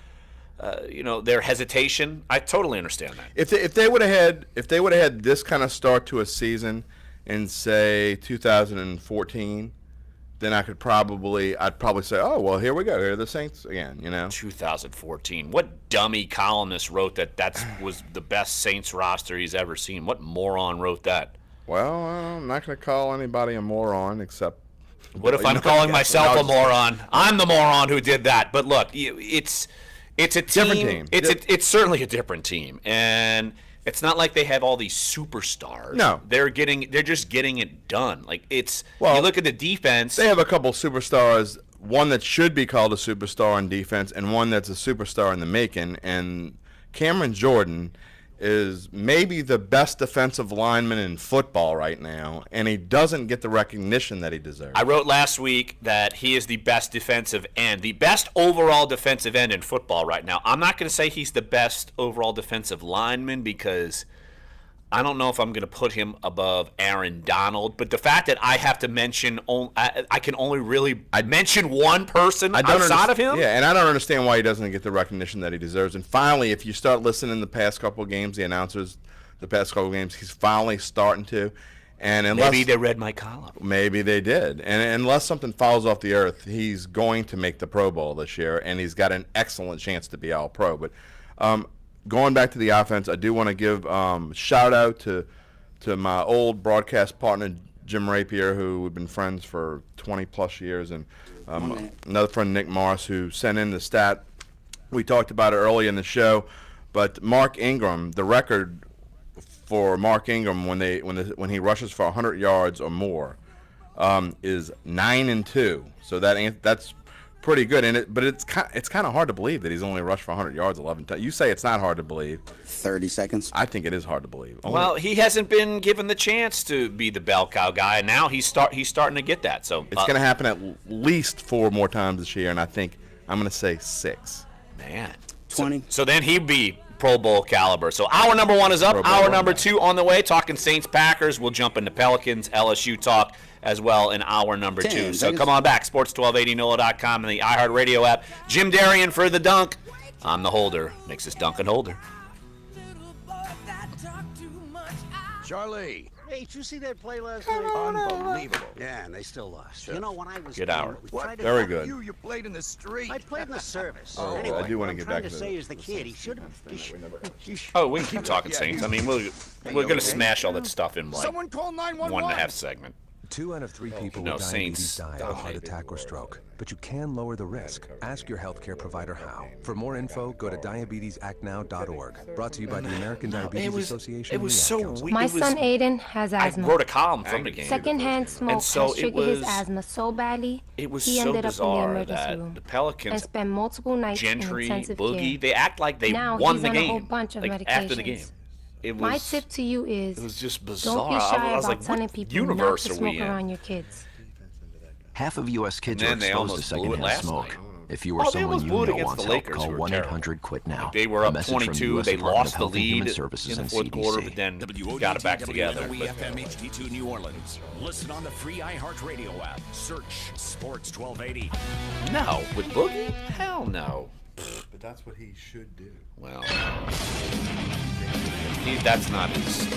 their hesitation. I totally understand that. If they would have had this kind of start to a season in say 2014, then I'd probably say, oh well, here we go. Here are the Saints again. 2014. What dummy columnist wrote that was the best Saints roster he's ever seen? What moron wrote that? Well, I'm not going to call anybody a moron except. What if I'm calling myself a moron? I'm the moron who did that. But look, it's a team. Different team. It's certainly a different team, and it's not like they have all these superstars. No, they're just getting it done. You look at the defense. They have a couple superstars. One that should be called a superstar on defense, and one that's a superstar in the making. And Cameron Jordan is maybe the best defensive lineman in football right now, and he doesn't get the recognition that he deserves. I wrote last week that he is the best defensive end, the best overall defensive end in football right now. I'm not going to say he's the best overall defensive lineman because I don't know if I'm going to put him above Aaron Donald, but the fact that I have to mention, I can only really mention one person outside of him. Yeah, and I don't understand why he doesn't get the recognition that he deserves. And finally, if you start listening the past couple of games, the announcers, the past couple of games, he's finally starting to. And unless, maybe they read my column. Maybe they did. And unless something falls off the earth, he's going to make the Pro Bowl this year, and he's got an excellent chance to be All-Pro. But going back to the offense, I do want to give shout out to my old broadcast partner, Jim Rapier, who we've been friends for 20-plus years, and another friend, Nick Morris, who sent in the stat. We talked about it early in the show, but Mark Ingram, the record for Mark Ingram when he rushes for 100 yards or more is 9-2. So that's pretty good. But it's kind of hard to believe that he's only rushed for 100 yards 11 times. You say it's not hard to believe. 30 seconds. I think it is hard to believe. Well, he hasn't been given the chance to be the bell cow guy, and now he's starting to get that. So it's going to happen at least 4 more times this year, and I think I'm going to say 6. Man, 20. So then he'd be Pro Bowl caliber. So hour number 1 is up. Hour number 2 on the way. Talking Saints Packers. We'll jump into Pelicans, LSU talk as well in hour number 2. So come on back. Sports 1280 NOLA.com and the iHeartRadio app. Jim Darian for the Dunc. I'm the holder. Makes us Dunc and holder. Charlie. Hey, did you see that play last night? Unbelievable. Yeah, and they still lost. You know, when I was Good hour. Very good. You played in the street. I played in the service. Oh, anyway, I do want to what get I'm trying back to to say is the kid. He should have. Oh, we can keep talking Saints. I mean, we're going to smash all that stuff in like Someone call 911. 1.5 segment. 2 out of 3 people with diabetes die of a heart attack or stroke. But you can lower the risk. Ask your healthcare provider how. For more info, go to diabetesactnow.org. Brought to you by the American Diabetes Association. It was so weird. My son Aiden has asthma. I wrote a column from the game. Secondhand smoke has triggered his asthma so badly, it was he so ended up in the bizarre emergency that room the Pelicans and spent multiple nights Gentry, in intensive Boogie, care. they act like they now won he's the on game. A whole bunch of like medications. after the game. It was, my tip to you is it was just bizarre. Don't be shy I was about like, telling what people universe not to are we smoke in? around your kids. Half of U.S. kids And are then they exposed to almost blew it secondhand last smoke. night. If you or They someone almost you blew it know against wants the help, Lakers, call who were terrible. 1-800-QUIT now. They were A up message from the 22. U.S. They Department lost of the Health and Human lead Services in and the fourth quarter, CDC. but then got it back together. But WFM HD2 New Orleans. Listen on the free iHeartRadio app. Search Sports 1280. no, with Boogie? Hell no. But that's what he should do. Well, that's not his.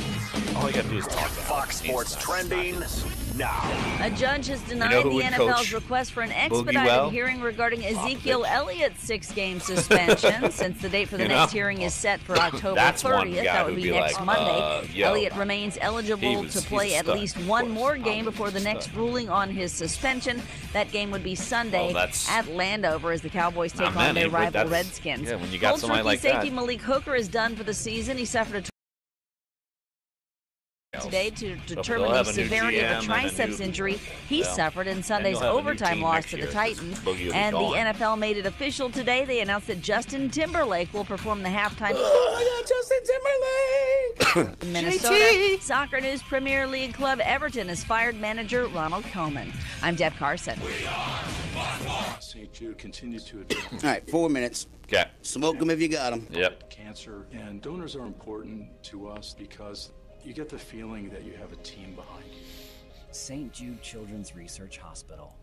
All you got to do is talk to Fox Sports trending now. A judge has denied You know who the would NFL's coach request for an Boogie expedited well? hearing regarding Ezekiel Elliott's 6-game suspension. Since the date for the You next know? hearing is set for October That's one 30th, guy that would who'd be be next like, Monday. yo. Elliott remains eligible He's to a play at stud. least one more game before the next ruling on his suspension. That game would be Sunday at Landover as the Cowboys take on their rival Redskins. Yeah, when you got Colts somebody rookie like safety that. Malik Hooker is done for the season. He suffered a today to determine they'll the have a new severity of GM a and a triceps new- injury he well, suffered in and Sunday's you'll have a new overtime team loss next to the year, 'cause Titans. Boogie will be And the gone. NFL made it official today. They announced that Justin Timberlake will perform the halftime. Justin Timberlake! Minnesota JT. Soccer News Premier League club Everton has fired manager Ronald Koeman. I'm Deb Carson. St. Jude continues to advance. All right, 4 minutes. Okay. Smoke them if you got them. Yep. Cancer, and donors are important to us because you get the feeling that you have a team behind you. St. Jude Children's Research Hospital.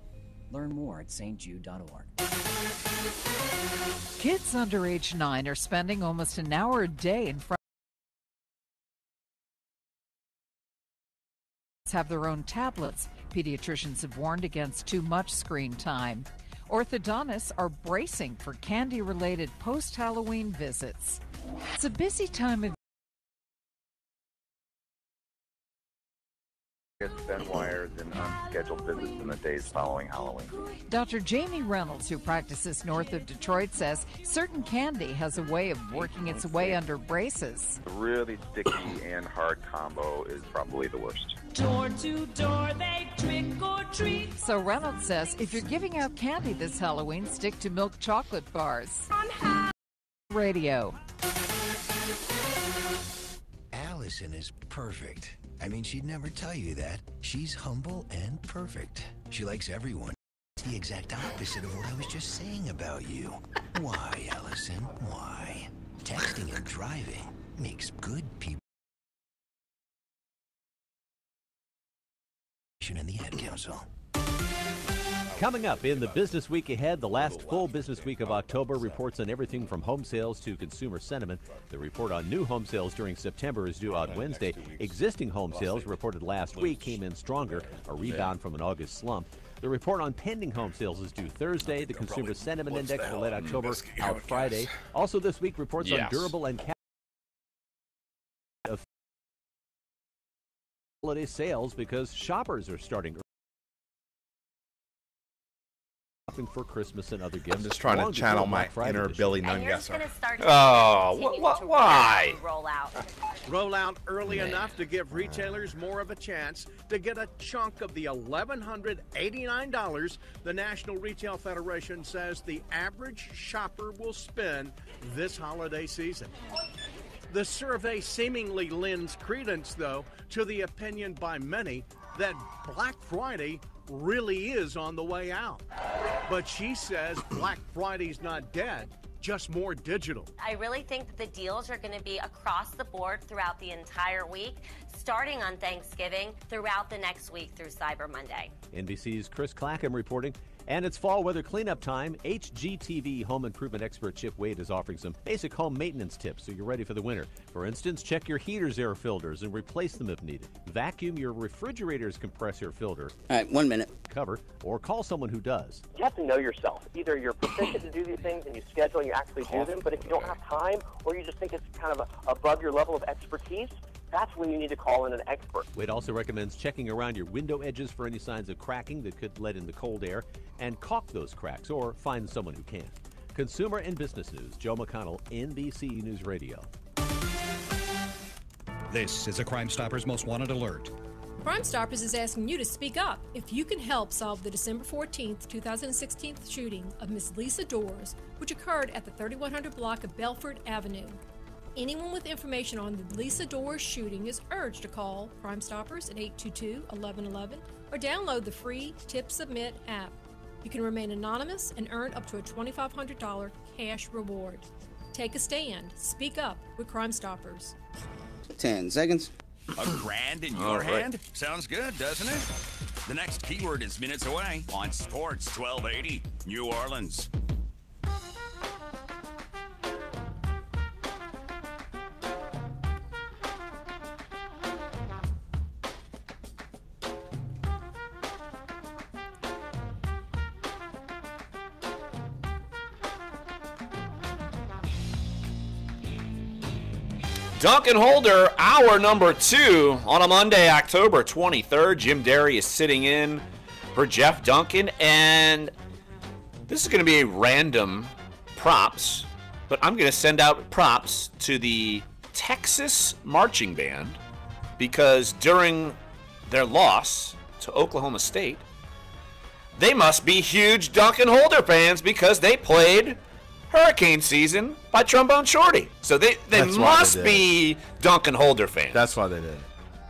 Learn more at stjude.org. Kids under age 9 are spending almost an hour a day in front. Have their own tablets. Pediatricians have warned against too much screen time. Orthodontists are bracing for candy-related post-Halloween visits. It's a busy time of Bent wires and unscheduled visits in the days following Halloween. Dr. Jamie Reynolds, who practices north of Detroit, says certain candy has a way of working its way under braces. The really sticky and hard combo is probably the worst. Door to door, they trick or treat. So Reynolds says if you're giving out candy this Halloween, stick to milk chocolate bars. Radio. Allison is perfect. I mean, she'd never tell you that. She's humble and perfect. She likes everyone. It's the exact opposite of what I was just saying about you. Why, Allison? Why? Texting and driving makes good people information in the Ad Council. Coming up in the business week ahead, the last full business week of October reports on everything from home sales to consumer sentiment. The report on new home sales during September is due on Wednesday. Existing home sales reported last week came in stronger, a rebound from an August slump. The report on pending home sales is due Thursday. The consumer sentiment index for late October out Friday. Also this week, reports on durable and of holiday sales because shoppers are starting for Christmas and other gifts. I'm just trying to channel my inner Billy Nungesser. Why? Roll out early enough to give retailers more of a chance to get a chunk of the $1,189 the National Retail Federation says the average shopper will spend this holiday season. The survey seemingly lends credence, though, to the opinion by many that Black Friday really is on the way out. But she says Black Friday's not dead, just more digital. I really think that the deals are going to be across the board throughout the entire week, starting on Thanksgiving, throughout the next week through Cyber Monday. NBC's Chris Clackham reporting. And it's fall weather cleanup time. HGTV home improvement expert Chip Wade is offering some basic home maintenance tips so you're ready for the winter. For instance, check your heater's air filters and replace them if needed. Vacuum your refrigerator's compressor filter. All right, 1 minute. Cover, or call someone who does. You have to know yourself. Either you're proficient to do these things and you schedule and you actually do them, but if you don't have time or you just think it's kind of above your level of expertise, that's when you need to call in an expert. Wade also recommends checking around your window edges for any signs of cracking that could let in the cold air and caulk those cracks or find someone who can. Consumer and business news, Joe McConnell, NBC News Radio. This is a Crime Stoppers Most Wanted Alert. Crime Stoppers is asking you to speak up if you can help solve the December 14th, 2016 shooting of Miss Lisa Doors, which occurred at the 3100 block of Belford Avenue. Anyone with information on the Lisa Doors shooting is urged to call Crime Stoppers at 822-1111 or download the free Tip Submit app. You can remain anonymous and earn up to a $2,500 cash reward. Take a stand. Speak up with Crime Stoppers. 10 seconds. A grand in your hand? Sounds good, doesn't it? The next keyword is minutes away on Sports 1280, New Orleans. Dunc and Holder, hour number 2 on a Monday, October 23rd. Jim Derry is sitting in for Jeff Duncan, and this is going to be a random props, but I'm going to send out props to the Texas Marching Band because during their loss to Oklahoma State, they must be huge Dunc and Holder fans because they played Hurricane Season by Trombone Shorty. So they must be Dunc and Holder fans. That's why they did it.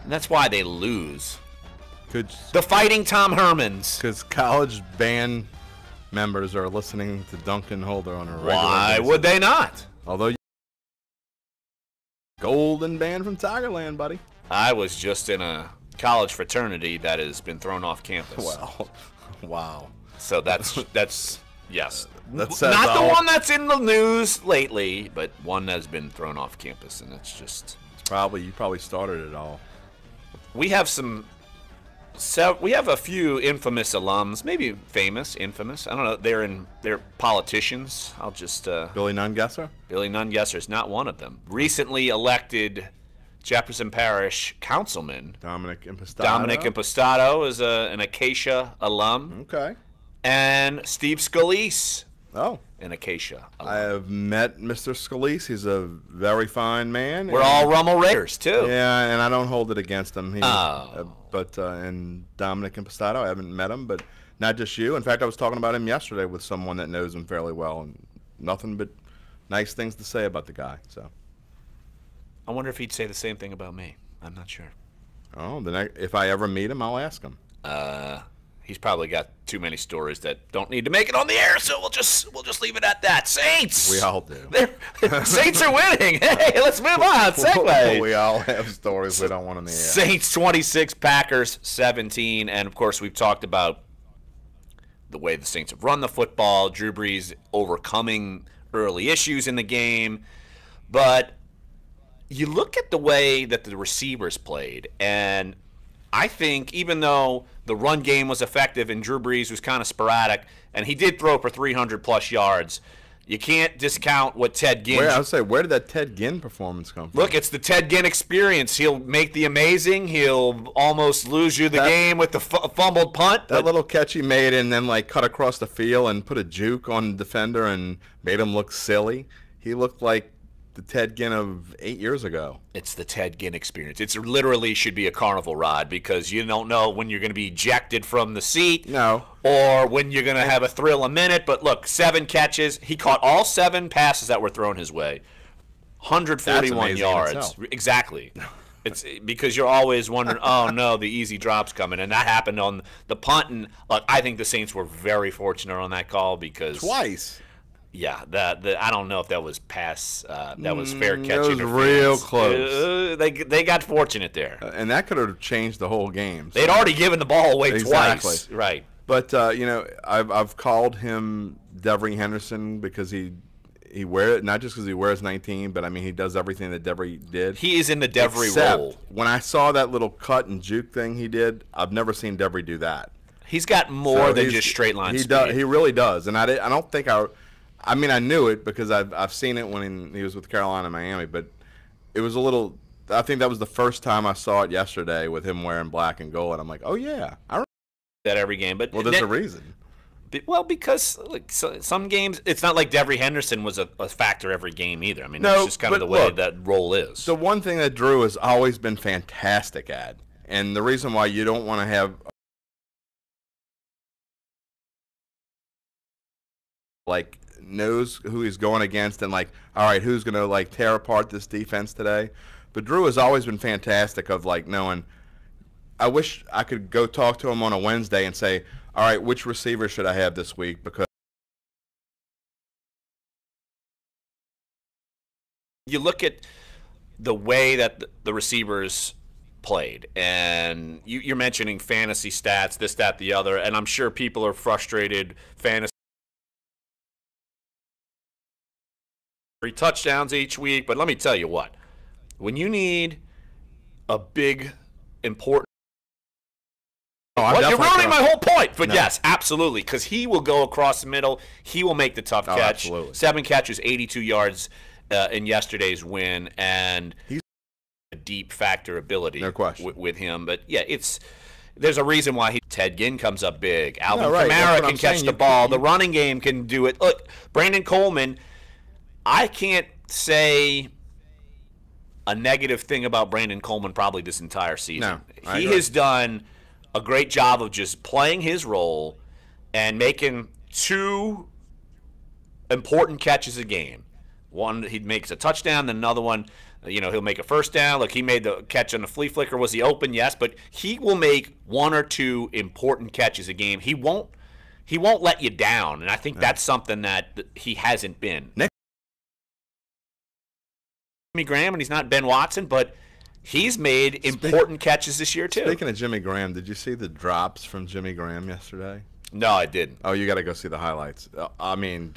And that's why they lose. The Fighting Tom Hermans. Because college band members are listening to Dunc and Holder on a regular basis. Why would they not? Although golden band from Tigerland, buddy. I was just in a college fraternity that has been thrown off campus. Well, wow. So that's yes. That says not the all. one that's in the news lately, but one that's been thrown off campus, and it's just you probably started it all. We have we have a few infamous alums, maybe infamous. I don't know. They're politicians. I'll just Billy Nungesser. Billy Nungesser is not one of them. Recently elected Jefferson Parish councilman Dominic Impastato. Dominic Impastato is an Acacia alum. Okay. And Steve Scalise. Oh. An Acacia alum. I have met Mr. Scalise. He's a very fine man. We're all Rummel Raiders, too. Yeah, and I don't hold it against him. And Dominic Impastato, I haven't met him, but not just you. In fact, I was talking about him yesterday with someone that knows him fairly well, and nothing but nice things to say about the guy. So, I wonder if he'd say the same thing about me. I'm not sure. Oh, if I ever meet him, I'll ask him. He's probably got too many stories that don't need to make it on the air, so we'll just leave it at that. Saints! We all do. Saints are winning. Hey, let's move on. Segue. We all have stories we don't want on the air. Saints 26, Packers 17, and of course we've talked about the way the Saints have run the football, Drew Brees overcoming early issues in the game, but you look at the way that the receivers played, and I think even though the run game was effective and Drew Brees was kind of sporadic, and he did throw for 300-plus yards, you can't discount what Ted Ginn... Where did that Ted Ginn performance come from? Look, it's the Ted Ginn experience. He'll make the amazing. He'll almost lose you the game with the fumbled punt. That little catch he made and then cut across the field and put a juke on the defender and made him look silly. He looked like the Ted Ginn of 8 years ago. It's the Ted Ginn experience. It's literally should be a carnival ride because you don't know when you're going to be ejected from the seat. No. Or when you're going to have a thrill a minute. But look, 7 catches. He caught all 7 passes that were thrown his way. 141 yards. Exactly. It's because you're always wondering, oh no, the easy drop's coming, and that happened on the punt. And look, I think the Saints were very fortunate on that call because twice. Yeah, I don't know if that was that was fair catching. It was real close. They got fortunate there, and that could have changed the whole game. So. They'd already given the ball away twice, right? But I've called him Devery Henderson because he wears it not just because he wears 19, but I mean he does everything that Devery did. He is in the Devery role. When I saw that little cut and juke thing he did, I've never seen Devery do that. He's got more than just straight line speed. He really does, and I don't think I mean, I knew it because I've seen it when he was with Carolina and Miami, but it was a little – I think that was the first time I saw it yesterday with him wearing black and gold, and I'm like, oh, yeah. I remember that every game. But well, there's a reason. Well, because some games – it's not like Devery Henderson was a factor every game either. I mean, no, it's just kind of the way that role is. The one thing that Drew has always been fantastic at, and the reason why you don't want to have – knows who he's going against and all right, who's going to tear apart this defense today. But Drew has always been fantastic of knowing. I wish I could go talk to him on a Wednesday and say, all right, which receiver should I have this week? Because you look at the way that the receivers played, and you're mentioning fantasy stats, this, that, the other, and I'm sure people are frustrated. Fantasy 3 touchdowns each week, but let me tell you what. When you need a big, important... you're ruining my whole point, but yes, absolutely, because he will go across the middle. He will make the tough catch. Absolutely. 7 catches, 82 yards in yesterday's win, and he's a deep factor ability with him. But, yeah, there's a reason why Ted Ginn comes up big. Alvin Kamara can catch the ball. The running game can do it. Look, Brandon Coleman... I can't say a negative thing about Brandon Coleman probably this entire season. No, he has done a great job of just playing his role and making 2 important catches a game. One, he makes a touchdown, then another one, he'll make a first down. Look, he made the catch on the flea flicker. Was he open? Yes, but he will make 1 or 2 important catches a game. He won't let you down, and I think that's something that he hasn't been. Jimmy Graham, and he's not Ben Watson, but he's made important catches this year too. Speaking of Jimmy Graham, did you see the drops from Jimmy Graham yesterday? No, I didn't. Oh, you got to go see the highlights. I mean,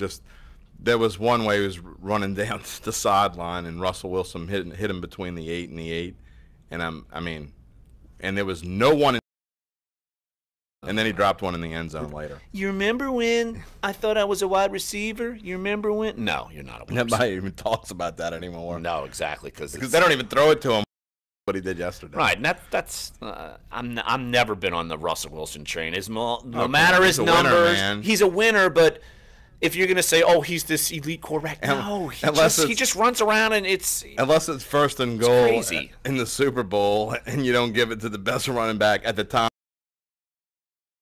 there was one way he was running down the sideline, and Russell Wilson hit him between the 8 and the 8, and and there was no one. And then he dropped one in the end zone later. You remember when I thought I was a wide receiver? You remember when? No, you're not a wide receiver. Nobody even talks about that anymore. No, exactly. Because they don't even throw it to him what he did yesterday. Right, and that's I'm never been on the Russell Wilson train. No matter his numbers, he's a winner, but if you're going to say, oh, he's this elite quarterback, no, he just runs around and it's... Unless it's first and goal in the Super Bowl and you don't give it to the best running back at the time.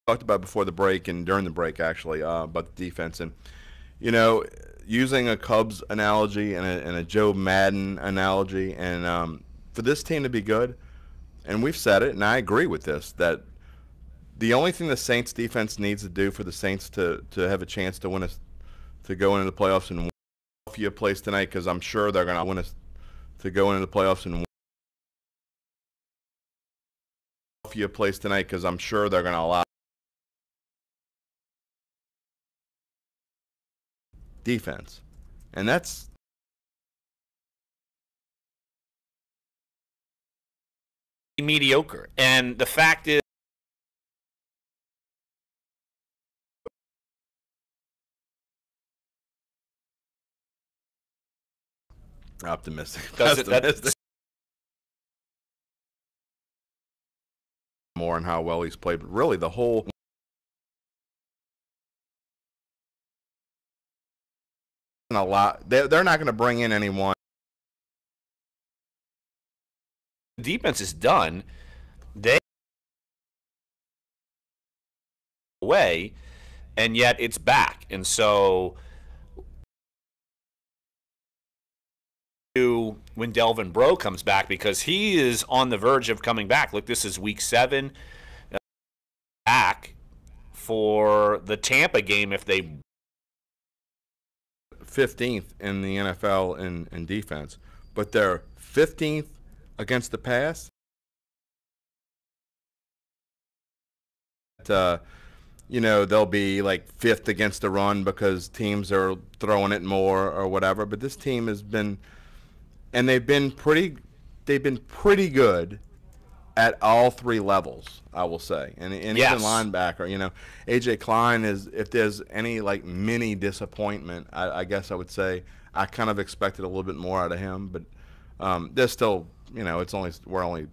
Talked about before the break and during the break actually about the defense, and using a Cubs analogy and a Joe Madden analogy, and for this team to be good, and we've said it and I agree with this, that the only thing the Saints defense needs to do for the Saints to have a chance to win to go into the playoffs and win a place tonight, because I'm sure they're going to win to go into the playoffs and win a place tonight, because I'm sure they're going to allow defense, and that's mediocre. And the fact is, optimistic. That's more on how well he's played, but really the whole a lot. They're not going to bring in anyone. The defense is done. They away, and yet it's back. And so when Delvin Breaux comes back, because he is on the verge of coming back. Look, this is week 7. Back for the Tampa game if they 15th in the NFL in defense, but they're 15th against the pass. They'll be like 5th against the run because teams are throwing it more or whatever. But this team has been, and they've been pretty good at all 3 levels, I will say, and yes. Even linebacker. AJ Klein is, if there's any like mini disappointment, I guess I would say I kind of expected a little bit more out of him, but there's still, we're only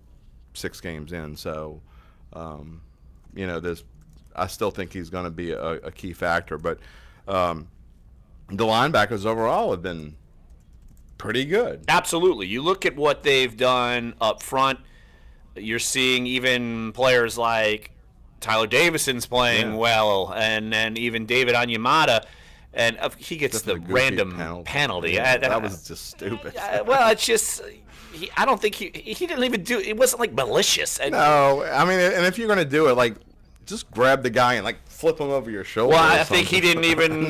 6 games in, so I still think he's going to be a key factor, but the linebackers overall have been pretty good. Absolutely. You look at what they've done up front. You're seeing even players like Tyler Davison's playing well, and even David Onyemata, and he gets the random penalty. Yeah, that was just stupid. Well, it's just I don't think he didn't even do it. It wasn't like malicious. No, I mean, and if you're going to do it, like, just grab the guy and like flip him over your shoulder. Well, I think he didn't even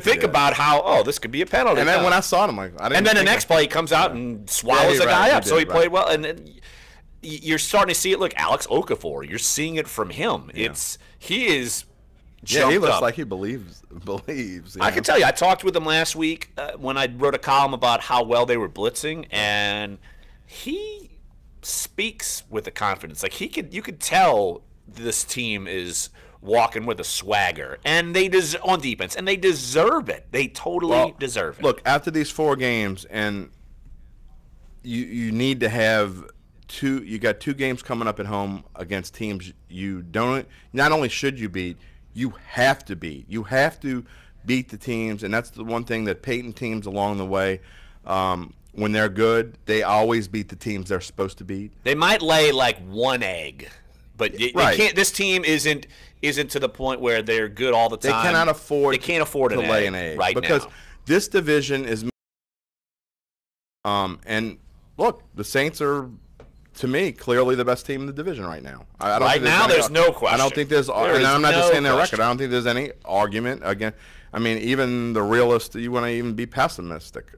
think about how this could be a penalty. And then when I saw it, I'm like, I didn't. And then the next play, he comes out and swallows the guy up. So he played well, and then you're starting to see it. Look, Alex Okafor, you're seeing it from him. Yeah. He is. Yeah, he looks up. like he believes. I can tell you, I talked with him last week when I wrote a column about how well they were blitzing, and he speaks with the confidence. Like you could tell this team is walking with a swagger, and on defense, and they deserve it. They totally deserve it. Look, after these 4 games, and you need to have 2. You got 2 games coming up at home against teams you don't. Not only should you beat, you have to beat. You have to beat the teams, and that's the one thing that Peyton teams along the way, when they're good, they always beat the teams they're supposed to beat. They might lay like 1 egg, but they can't. This team isn't to the point where they're good all the time. They cannot afford. They can't afford to lay an egg right because now. This division is. And look, the Saints are, to me, clearly the best team in the division right now. I don't right think now, there's no question. I don't think there's. And I'm not just saying their record. I don't think there's any argument again. I mean, even the realist, you want to even be pessimistic.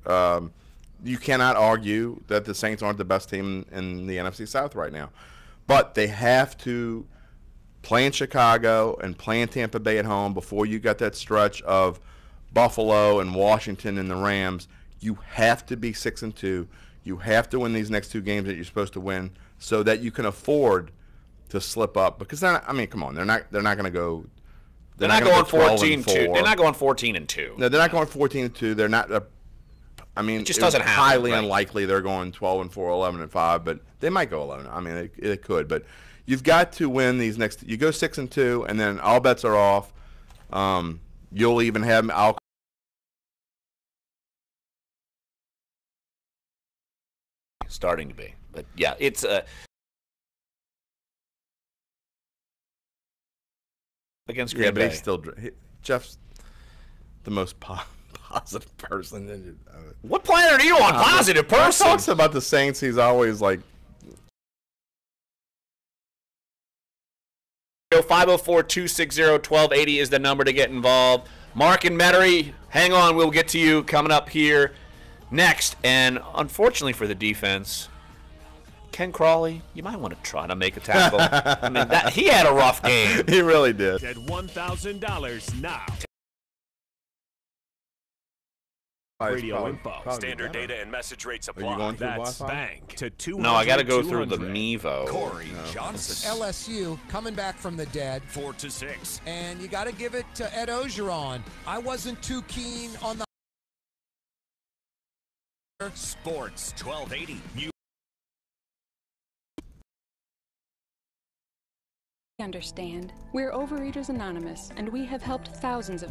You cannot argue that the Saints aren't the best team in the NFC South right now. But they have to play in Chicago and play in Tampa Bay at home before you got that stretch of Buffalo and Washington and the Rams. You have to be 6-2. You have to win these next 2 games that you're supposed to win so that you can afford to slip up. Because they're not, I mean, come on, they're not going to go. They're not going 14-2. They're not going 14-2. No, they're not going 14-2. They're not. I mean, it just doesn't happen. Highly unlikely they're going 12-4, 11-5, but they might go 11. I mean, it could, but you've got to win these next. You go 6-2, and then all bets are off. You'll even have starting to be, but yeah, it's against Green Bay. But he's still Jeff's the most positive person. What planet are you on? Positive person. He talks about the Saints. He's always like studio. 504-260-1280 is the number to get involved. Mark and Metairie, hang on. We'll get to you coming up here next. And unfortunately for the defense, Ken Crawley, you might want to try to make a tackle. I mean, he had a rough game. He really did. At $1,000 now. Radio info. Standard data and message rates apply. That's bank to 200. No, I got to go through the Mevo. Corey Johnson. LSU coming back from the dead. 4-6. And you got to give it to Ed Ogeron. I wasn't too keen on the Sports 1280. Understand. We're Overeaters Anonymous, and we have helped thousands of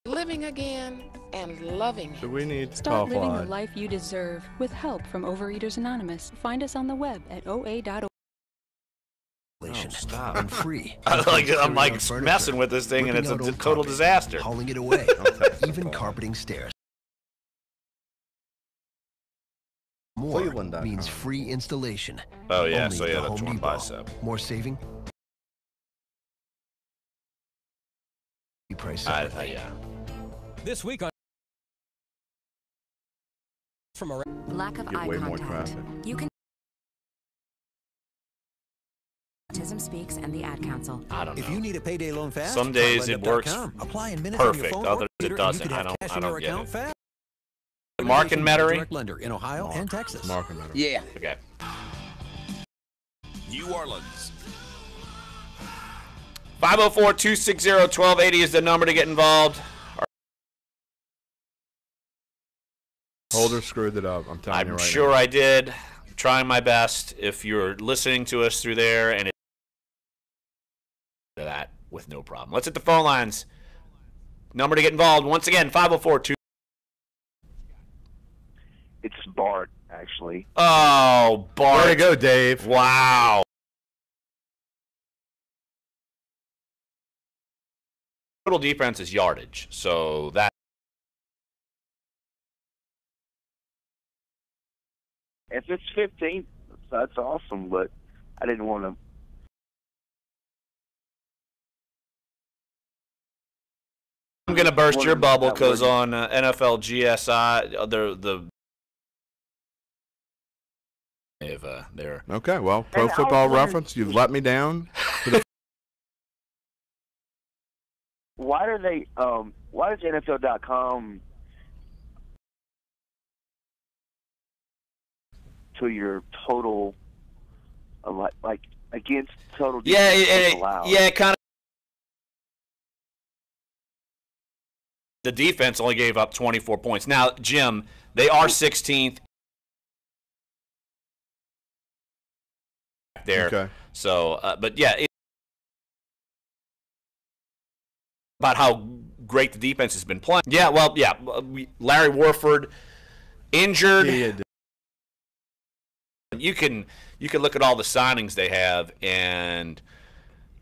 living again and loving. So we need to Start living the life you deserve with help from Overeaters Anonymous. Find us on the web at oa.org. Oh, stop. And free. I'm like messing with this thing, and it's a total disaster. Hauling it away. Even carpeting stairs. More means free installation. Oh, yeah. Only So, yeah, the that's Home one Depot. bicep. More saving. Price yeah. This week on from a lack of eye contact. You can Autism Speaks and the Ad Council. I don't know. If you need a payday loan fast, some days it works apply in minutes on your perfect. phone Others or it doesn't. you I can have don't cash in your get account it. fast. Mark and Metairie? Direct lender in Ohio and Texas. Mark and Metairie. Yeah. Okay. New Orleans. 504-260-1280 is the number to get involved. Holder screwed it up. I'm telling you right now. I'm sure I did. I'm trying my best. If you're listening to us through there, and that with no problem. Let's hit the phone lines. Number to get involved. Once again, 504-2. It's Bart, actually. Oh, Bart. Way to go, Dave. Wow. Total defense is yardage, so that. If it's 15, that's awesome, but I didn't want to. I'm going to burst your bubble because on NFL GSI, they're okay. Well, Pro Football Reference, you've let me down. Why do they? Why does NFL.com to your total, like against total? Yeah, kind of. The defense only gave up 24 points. Now, Jim, they are 16th there. Okay. So, but yeah, about how great the defense has been playing. Yeah, well, yeah, Larry Warford injured. You can look at all the signings they have, and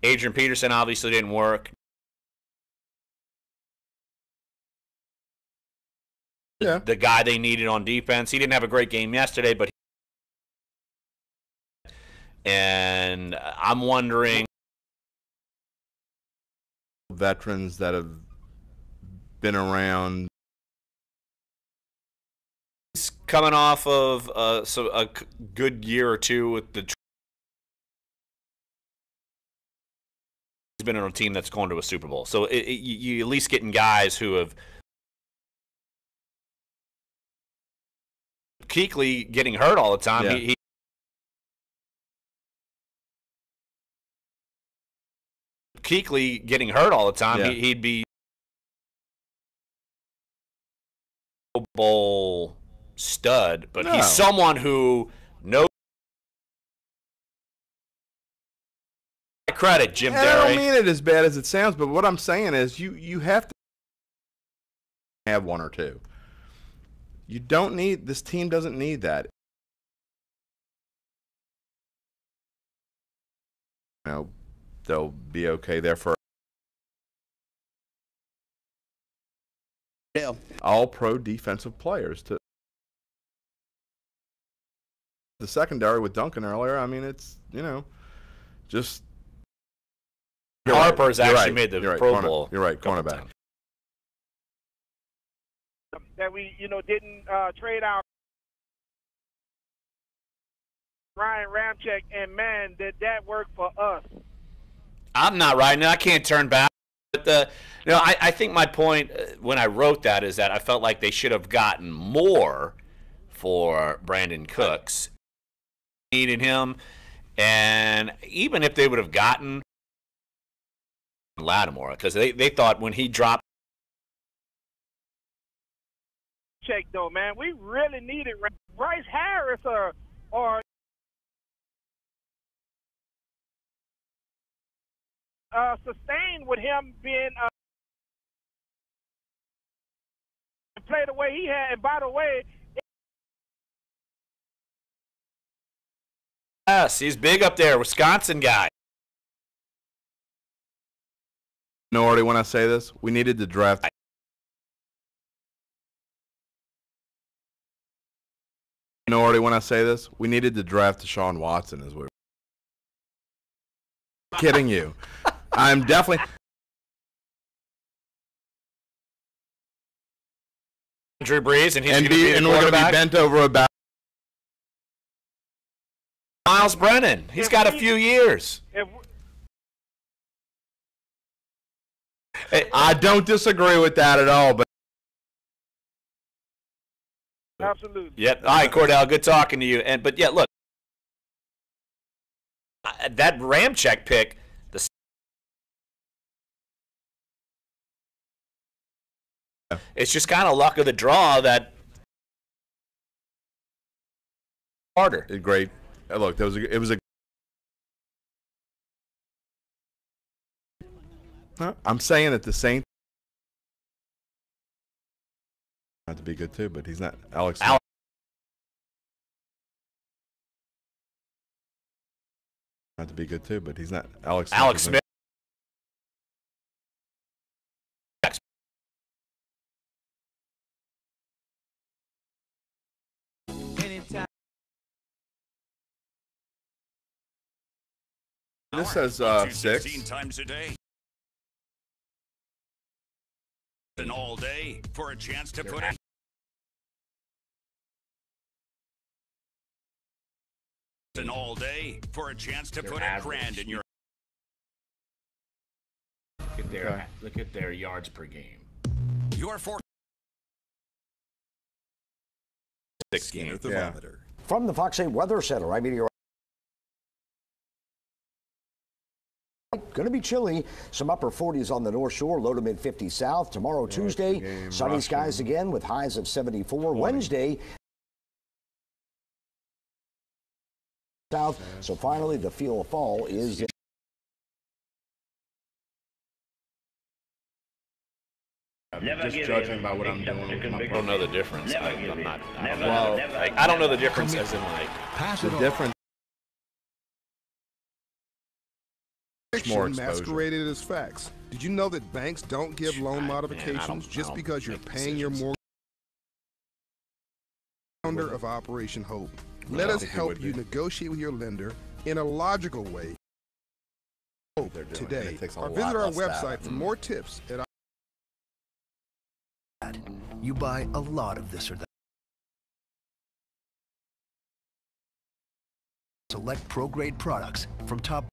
Adrian Peterson obviously didn't work. Yeah. The guy they needed on defense. He didn't have a great game yesterday, but and I'm wondering veterans that have been around. He's coming off of a good year or two with the. He's been on a team that's going to a Super Bowl, so you at least getting guys who have. Kuechly getting hurt all the time. Yeah. Kuechly getting hurt all the time. Yeah. He'd be Bowl stud, but he's someone who knows. Credit, Jim Derry. I don't mean it as bad as it sounds, but what I'm saying is you have to have one or two. You don't need, this team doesn't need that. You know, they'll be okay there for all pro defensive players. To the secondary with Duncan earlier, I mean, it's, you know, just Harper's You're actually right. made the You're right. Pro Bowl. You're right, cornerback. That we, didn't trade out Ryan Ramczyk, and man, did that work for us. I'm not right now. I can't turn back. But I think my point when I wrote that is that I felt like they should have gotten more for Brandon Cooks, needing him, and even if they would have gotten Lattimore, because they thought when he dropped. Check though, man, we really needed Bryce Harris or sustained with him being play the way he had. And by the way, Yes, he's big up there, Wisconsin guy. Minority, when I say this, we needed to draft. Minority, when I say this, we needed to draft Deshaun Watson as we were. Kidding you. I'm definitely. Drew Brees, and he's and going to be the we're going to be quarterback. bent over about. Miles Brennan, he's got a few years. I don't disagree with that at all, but. Absolutely. Yeah. All right, Cordell, good talking to you. But yeah, look, that Ramczyk pick, it's just kind of luck of the draw that harder. Great. Look, it was a. I'm saying that the Saints not to be good too, but he's not. Alex. Not to be good too, but he's not. Alex Smith. This says 6 times a day. And all day for a chance to put it. And all day for a chance to put $1,000 in your. Look at their yards per game. Your for 6 games. Thermometer. From the Fox 8 Weather Center, I'm meteorologist. Going to be chilly. Some upper 40s on the North Shore, low to mid 50s south. Tomorrow, Tuesday, sunny skies again with highs of 74. Wednesday, south. So finally, the feel of fall is. Just judging by what I'm doing, I don't know the difference. I'm not. I don't know the difference as in the difference. Fiction masqueraded as facts. Did you know that banks don't give loan modifications just because you're paying your mortgage? Founder of Operation Hope. Let us help you negotiate with your lender in a logical way. Hope today. Or visit our website for more tips at. You buy a lot of this or that. Select pro-grade products from top.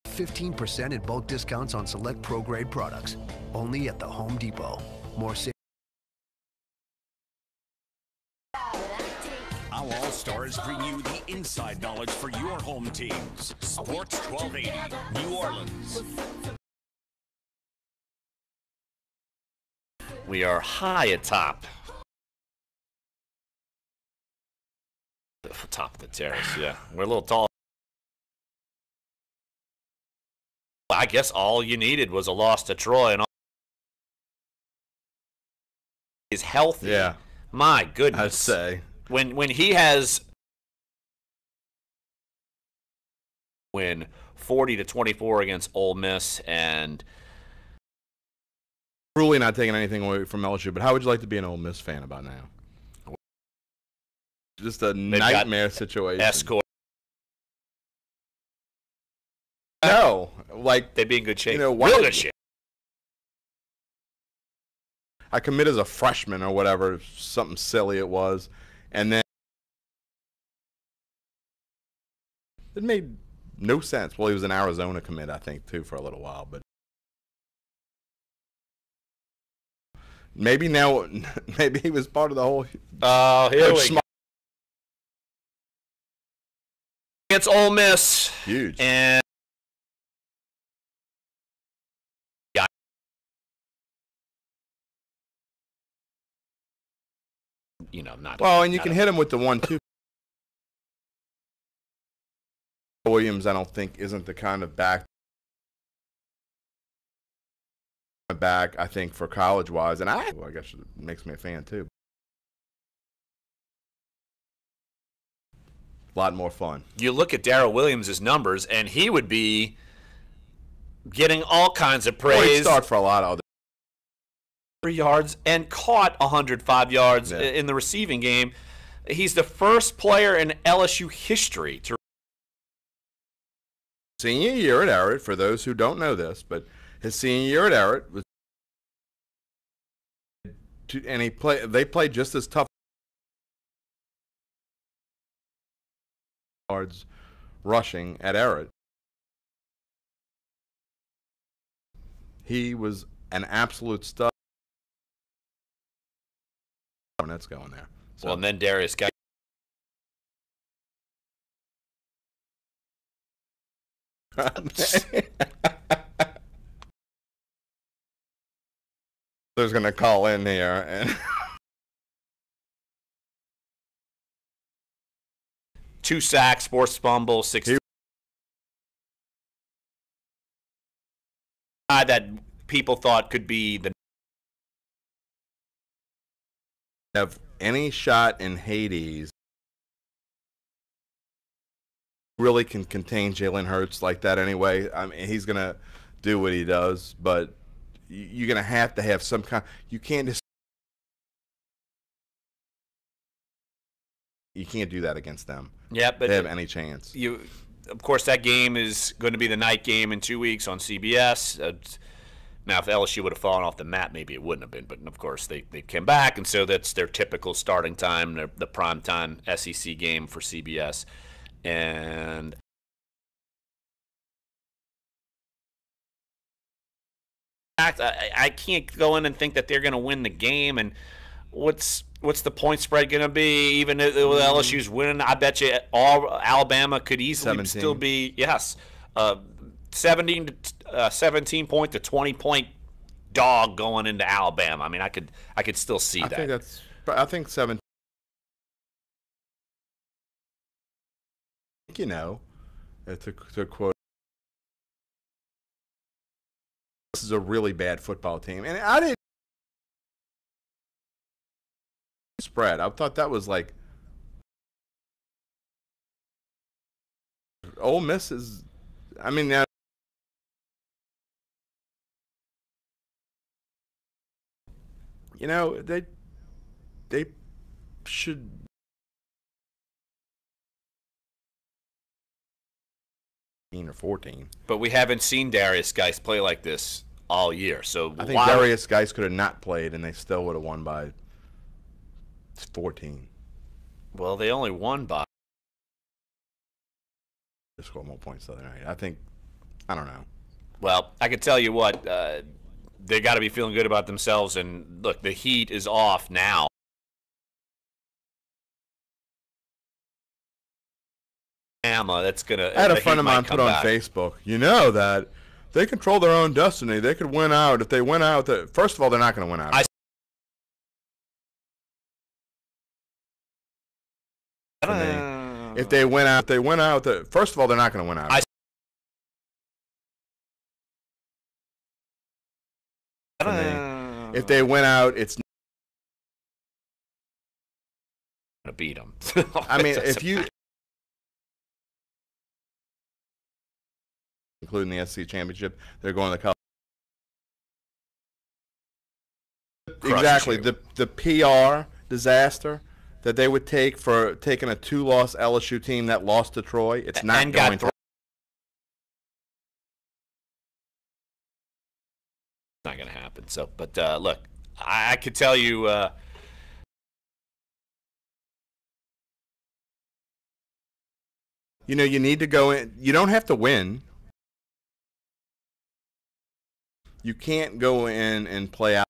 15% in bulk discounts on select pro-grade products. Only at the Home Depot. More safe. Our All-Stars bring you the inside knowledge for your home teams. Sports 1280, New Orleans. We are high atop the top of the terrace. Yeah, we're a little tall. I guess all you needed was a loss to Troy, and all he's healthy. Yeah, my goodness. I'd say when he has 40-24 against Ole Miss, and truly not taking anything away from LSU. But how would you like to be an Ole Miss fan about now? Just a nightmare situation. Escort. like they'd be in good shape. You know, real good shape. I commit as a freshman or whatever, something silly it was, and then it made no sense. Well, he was an Arizona commit, I think, too, for a little while, but maybe now, maybe he was part of the whole. Oh, here we go. It's Ole Miss. Huge. And you know, not well, and you can hit him with the 1-2. Williams, I don't think, isn't the kind of back I think for college wise, and I guess it makes me a fan too. A lot more fun. You look at Darrell Williams' numbers, and he would be getting all kinds of praise. Well, he'd start for a lot of other yards and caught 105 yards in the receiving game. He's the first player in LSU history to senior year at Everett. For those who don't know this, but his senior year at Everett was, and they played just as tough yards rushing at Everett. He was an absolute stud. That's going there. So. Well, and then Darius got. There's going to call in here and 2 sacks, forced fumble, 6. That people thought could be the have any shot in Hades really can contain Jalen Hurts like that anyway. I mean, he's gonna do what he does, but you're gonna have to have some kind. You can't just. You can't do that against them. Yeah, but they have any chance. Of course, that game is going to be the night game in 2 weeks on CBS. Now, if LSU would have fallen off the map, maybe it wouldn't have been. But, of course, they came back, and so that's their typical starting time, the primetime SEC game for CBS. And I can't go in and think that they're going to win the game. And what's the point spread going to be? Even if LSU's winning, I bet you all Alabama could easily 17. Still be 17 point to 20 point dog going into Alabama. I mean, I could still see that. I think 17. You know, to quote, this is a really bad football team, and I didn't spread. I thought that was like Ole Miss is. I mean, you know, they should. Or 14. But we haven't seen Darius Geis play like this all year. So I think Darius Geis could have not played, and they still would have won by 14. Well, they only won by. They scored more points the other night. I don't know. Well, I can tell you what, they got to be feeling good about themselves. And look, the heat is off now. That's gonna. I had a friend of mine put on Facebook. You know that they control their own destiny. They could win out if they win out. First of all, they're not going to win out. If they win out, first of all, they're not going to win out. If they win out, it's going to beat them. I mean, if you. Including the SEC championship, they're going to the college. Exactly, the PR disaster that they would take for taking a 2-loss LSU team that lost to Troy. It's not going to. happen. So, but look, I could tell you. You know, you need to go in. You don't have to win. You can't go in and play out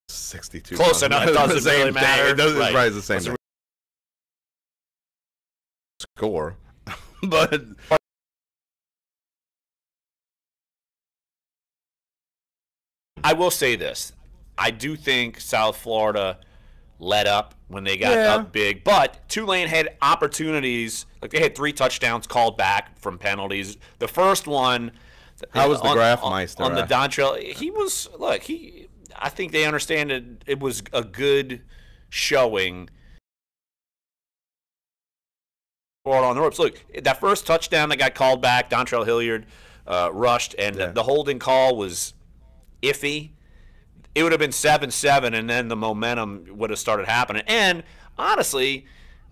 62. Close enough. It doesn't really matter. It doesn't Right. rise the same thing. Score, but I will say this: I do think South Florida let up when they got up big, but Tulane had opportunities. Like they had 3 touchdowns called back from penalties. The first one, how was the Grafmeister on the Dontrell? He was I think they understand it was a good showing. On the ropes. Look, that first touchdown that got called back, Dontrell Hilliard rushed, and the holding call was iffy. It would have been 7-7, and then the momentum would have started happening. And honestly,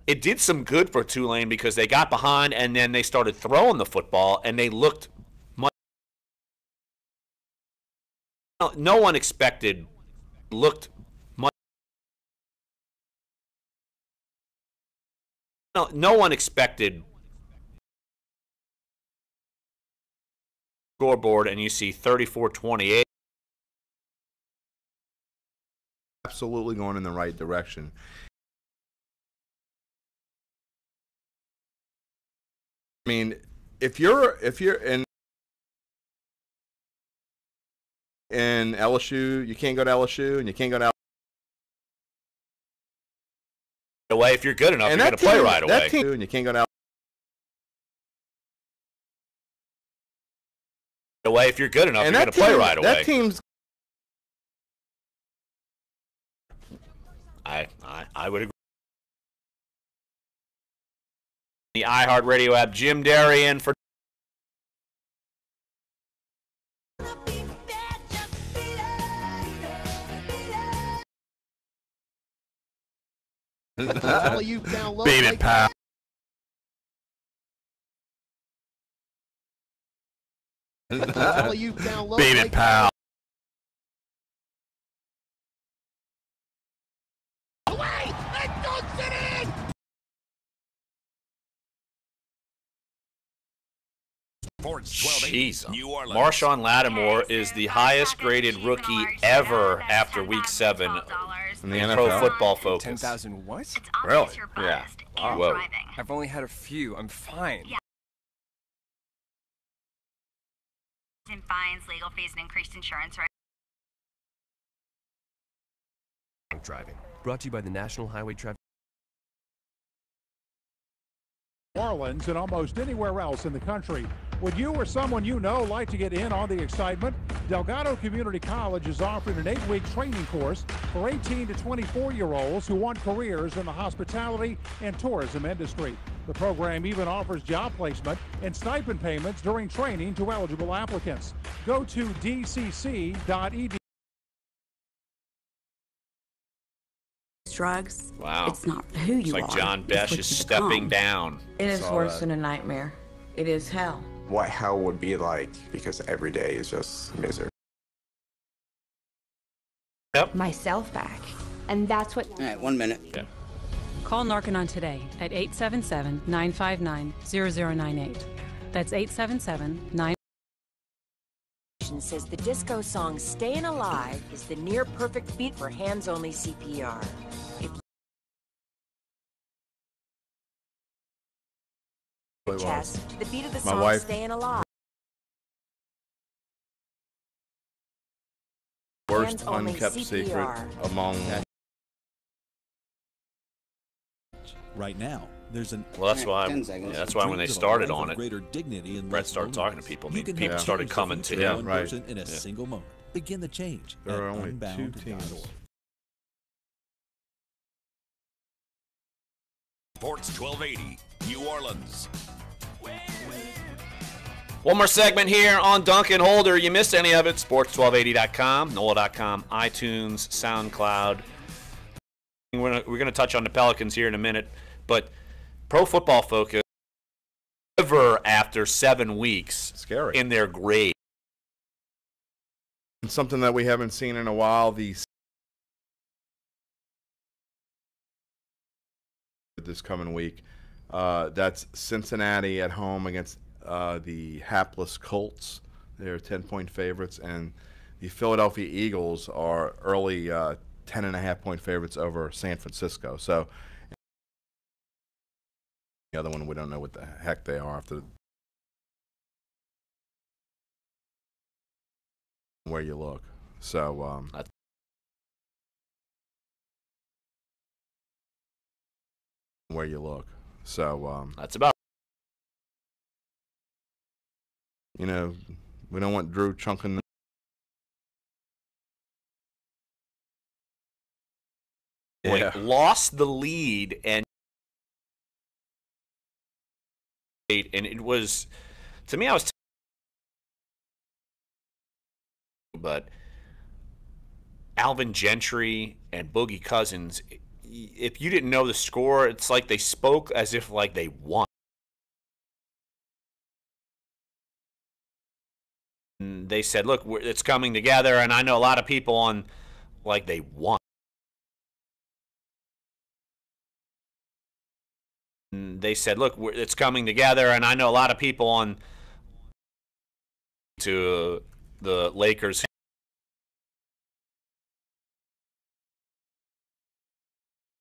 it did some good for Tulane because they got behind, and then they started throwing the football, and they looked much. No one expected. Looked much. No one expected. Scoreboard, and you see 34-28. Absolutely going in the right direction. I mean, if you're in LSU, you can't go to LSU, and you can't go to away. If you're good enough, you're going to play right away. And you can't go to away. If you're good enough, you're going to play right away. That team's. I would agree. The iHeartRadio app, Jim Darien for. Beat it, pal. Beat it, pal. Jeez, Marshawn Lattimore is the highest graded rookie ever after Week 7 in the in NFL. Pro Football Focus. 10,000 what? Really? Yeah. Whoa. I've only had a few. I'm fine. Yeah. In fines, legal fees, and increased insurance rates. Driving. Brought to you by the National Highway Traffic. New Orleans and almost anywhere else in the country. Would you or someone you know like to get in on the excitement? Delgado Community College is offering an 8-week training course for 18 to 24-year-olds who want careers in the hospitality and tourism industry. The program even offers job placement and stipend payments during training to eligible applicants. Go to dcc.edu. Drugs. Wow. It's not who you it's like are. John Besh is stepping down. It is worse than a nightmare. It is hell. What hell would be like, because every day is just misery. Yep. Myself back. And that's what... All right, 1 minute. Yeah. Call Narcanon today at 877-959-0098. That's 877-9... Says the disco song Stayin' Alive is the near perfect beat for hands-only CPR. Chest, the beat of the My song wife. Stayin' Alive. Worst Hands-only unkept CPR. secret among. Right now, there's an. Well, that's why. That's why when they started on it, greater dignity in Brett started talking to people. You can People help started change the coming to future of him. one person in a single moment. Begin the change. There are at only 2 unbound.org. teams. Sports 1280, New Orleans. One more segment here on Dunc and Holder. You missed any of it? Sports1280.com, NOLA.com, iTunes, SoundCloud. We're going to touch on the Pelicans here in a minute, but Pro Football Focus, ever after 7 weeks Scary. in their grade. something that we haven't seen in a while, this coming week. That's Cincinnati at home against the hapless Colts. They're 10-point favorites, and the Philadelphia Eagles are early 10.5-point favorites over San Francisco. So the other one, we don't know what the heck they are after where you look. So where you look. So that's about. You know, we don't want Drew chunking the lost the lead, and it was, to me, I was but Alvin Gentry and Boogie Cousins, if you didn't know the score, it's like they spoke as if like they won. And they said, look, it's coming together, and I know a lot of people on like they won. And they said, look, it's coming together, and I know a lot of people on to the Lakers.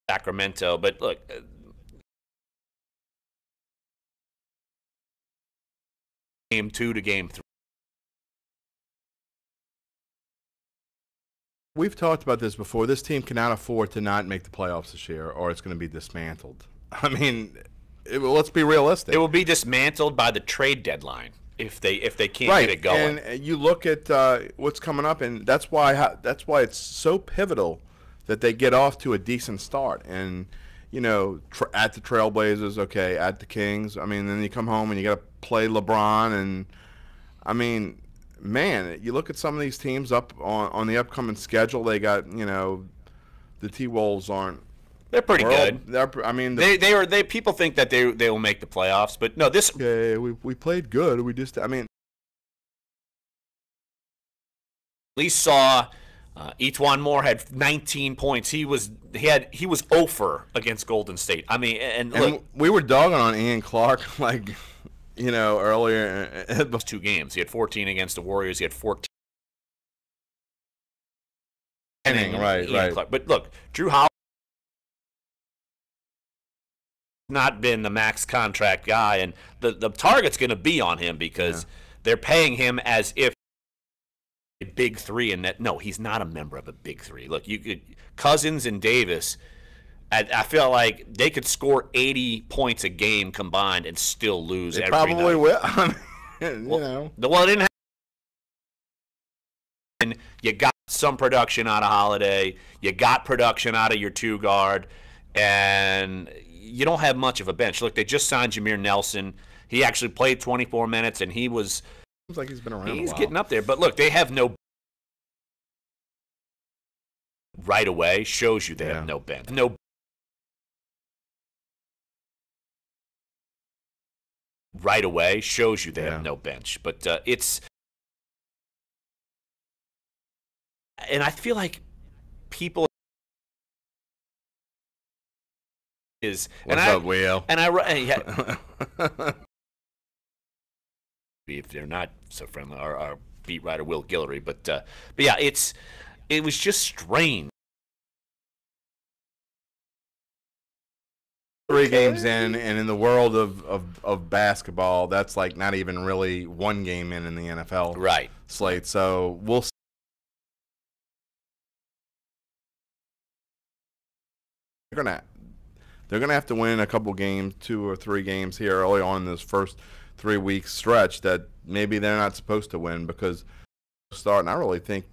Sacramento, but look, game 2 to game 3. We've talked about this before. This team cannot afford to not make the playoffs this year, or it's going to be dismantled. I mean, let's be realistic. It will be dismantled by the trade deadline if they can't get it going. And you look at what's coming up, and that's why it's so pivotal that they get off to a decent start. And you know, at the Trailblazers, okay, at the Kings. I mean, then you come home and you got to play LeBron, and I mean, man, you look at some of these teams up on the upcoming schedule. They got, you know, the T-Wolves aren't. They're pretty good. I mean, they people think that they will make the playoffs, but no, this. Okay, we played good. We just, I mean, at least saw Etuan Moore had 19 points. He was 0 against Golden State. I mean, and look, we were dogging on Ian Clark like, you know, earlier. Those 2 games, he had 14 against the Warriors. He had 14. Right. Clark. But look, Drew Holiday not been the max contract guy, and the target's going to be on him because they're paying him as if a big 3, and that no, he's not a member of a big 3. Look, you could Cousins and Davis. I feel like they could score 80 points a game combined and still lose every night. Probably will. You know. Well, it didn't happen. And you got some production out of Holiday. You got production out of your 2 guard, and you don't have much of a bench. Look, they just signed Jameer Nelson. He actually played 24 minutes, and he was. Seems like he's been around. He's getting up there, but look, they have no. Right away shows you they have no bench. No. Right away shows you they have no bench, but it's. And I feel like people. What's up, Will? And if they're not so friendly, our beat writer Will Guillory, but yeah, it was just strange. 3 games in, and in the world of basketball, that's like not even really 1 game in the NFL slate. So we'll see. They're gonna have to win a couple games, 2 or 3 games here early on in this first 3-week stretch that maybe they're not supposed to win because start. And I really think,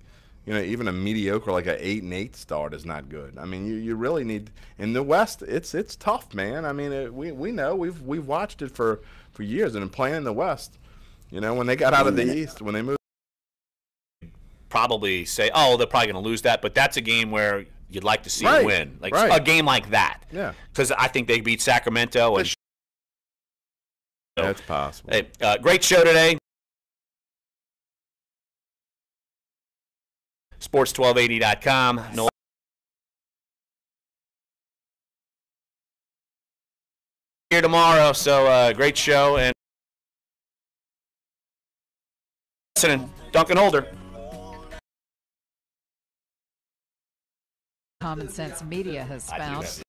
you know, even a mediocre like an 8-8 start is not good. I mean, you really need in the West. It's tough, man. I mean, we know we've watched it for years, and playing in the West, you know, when they got out of the East, when they moved, probably say, oh, they're probably going to lose that, but that's a game where you'd like to see them win, like a game like that. Yeah, because I think they beat Sacramento, and that's possible. Hey, great show today. Sports1280.com. NOLA. Here tomorrow, so great show. And listening, Duncan Holder. Common Sense Media has found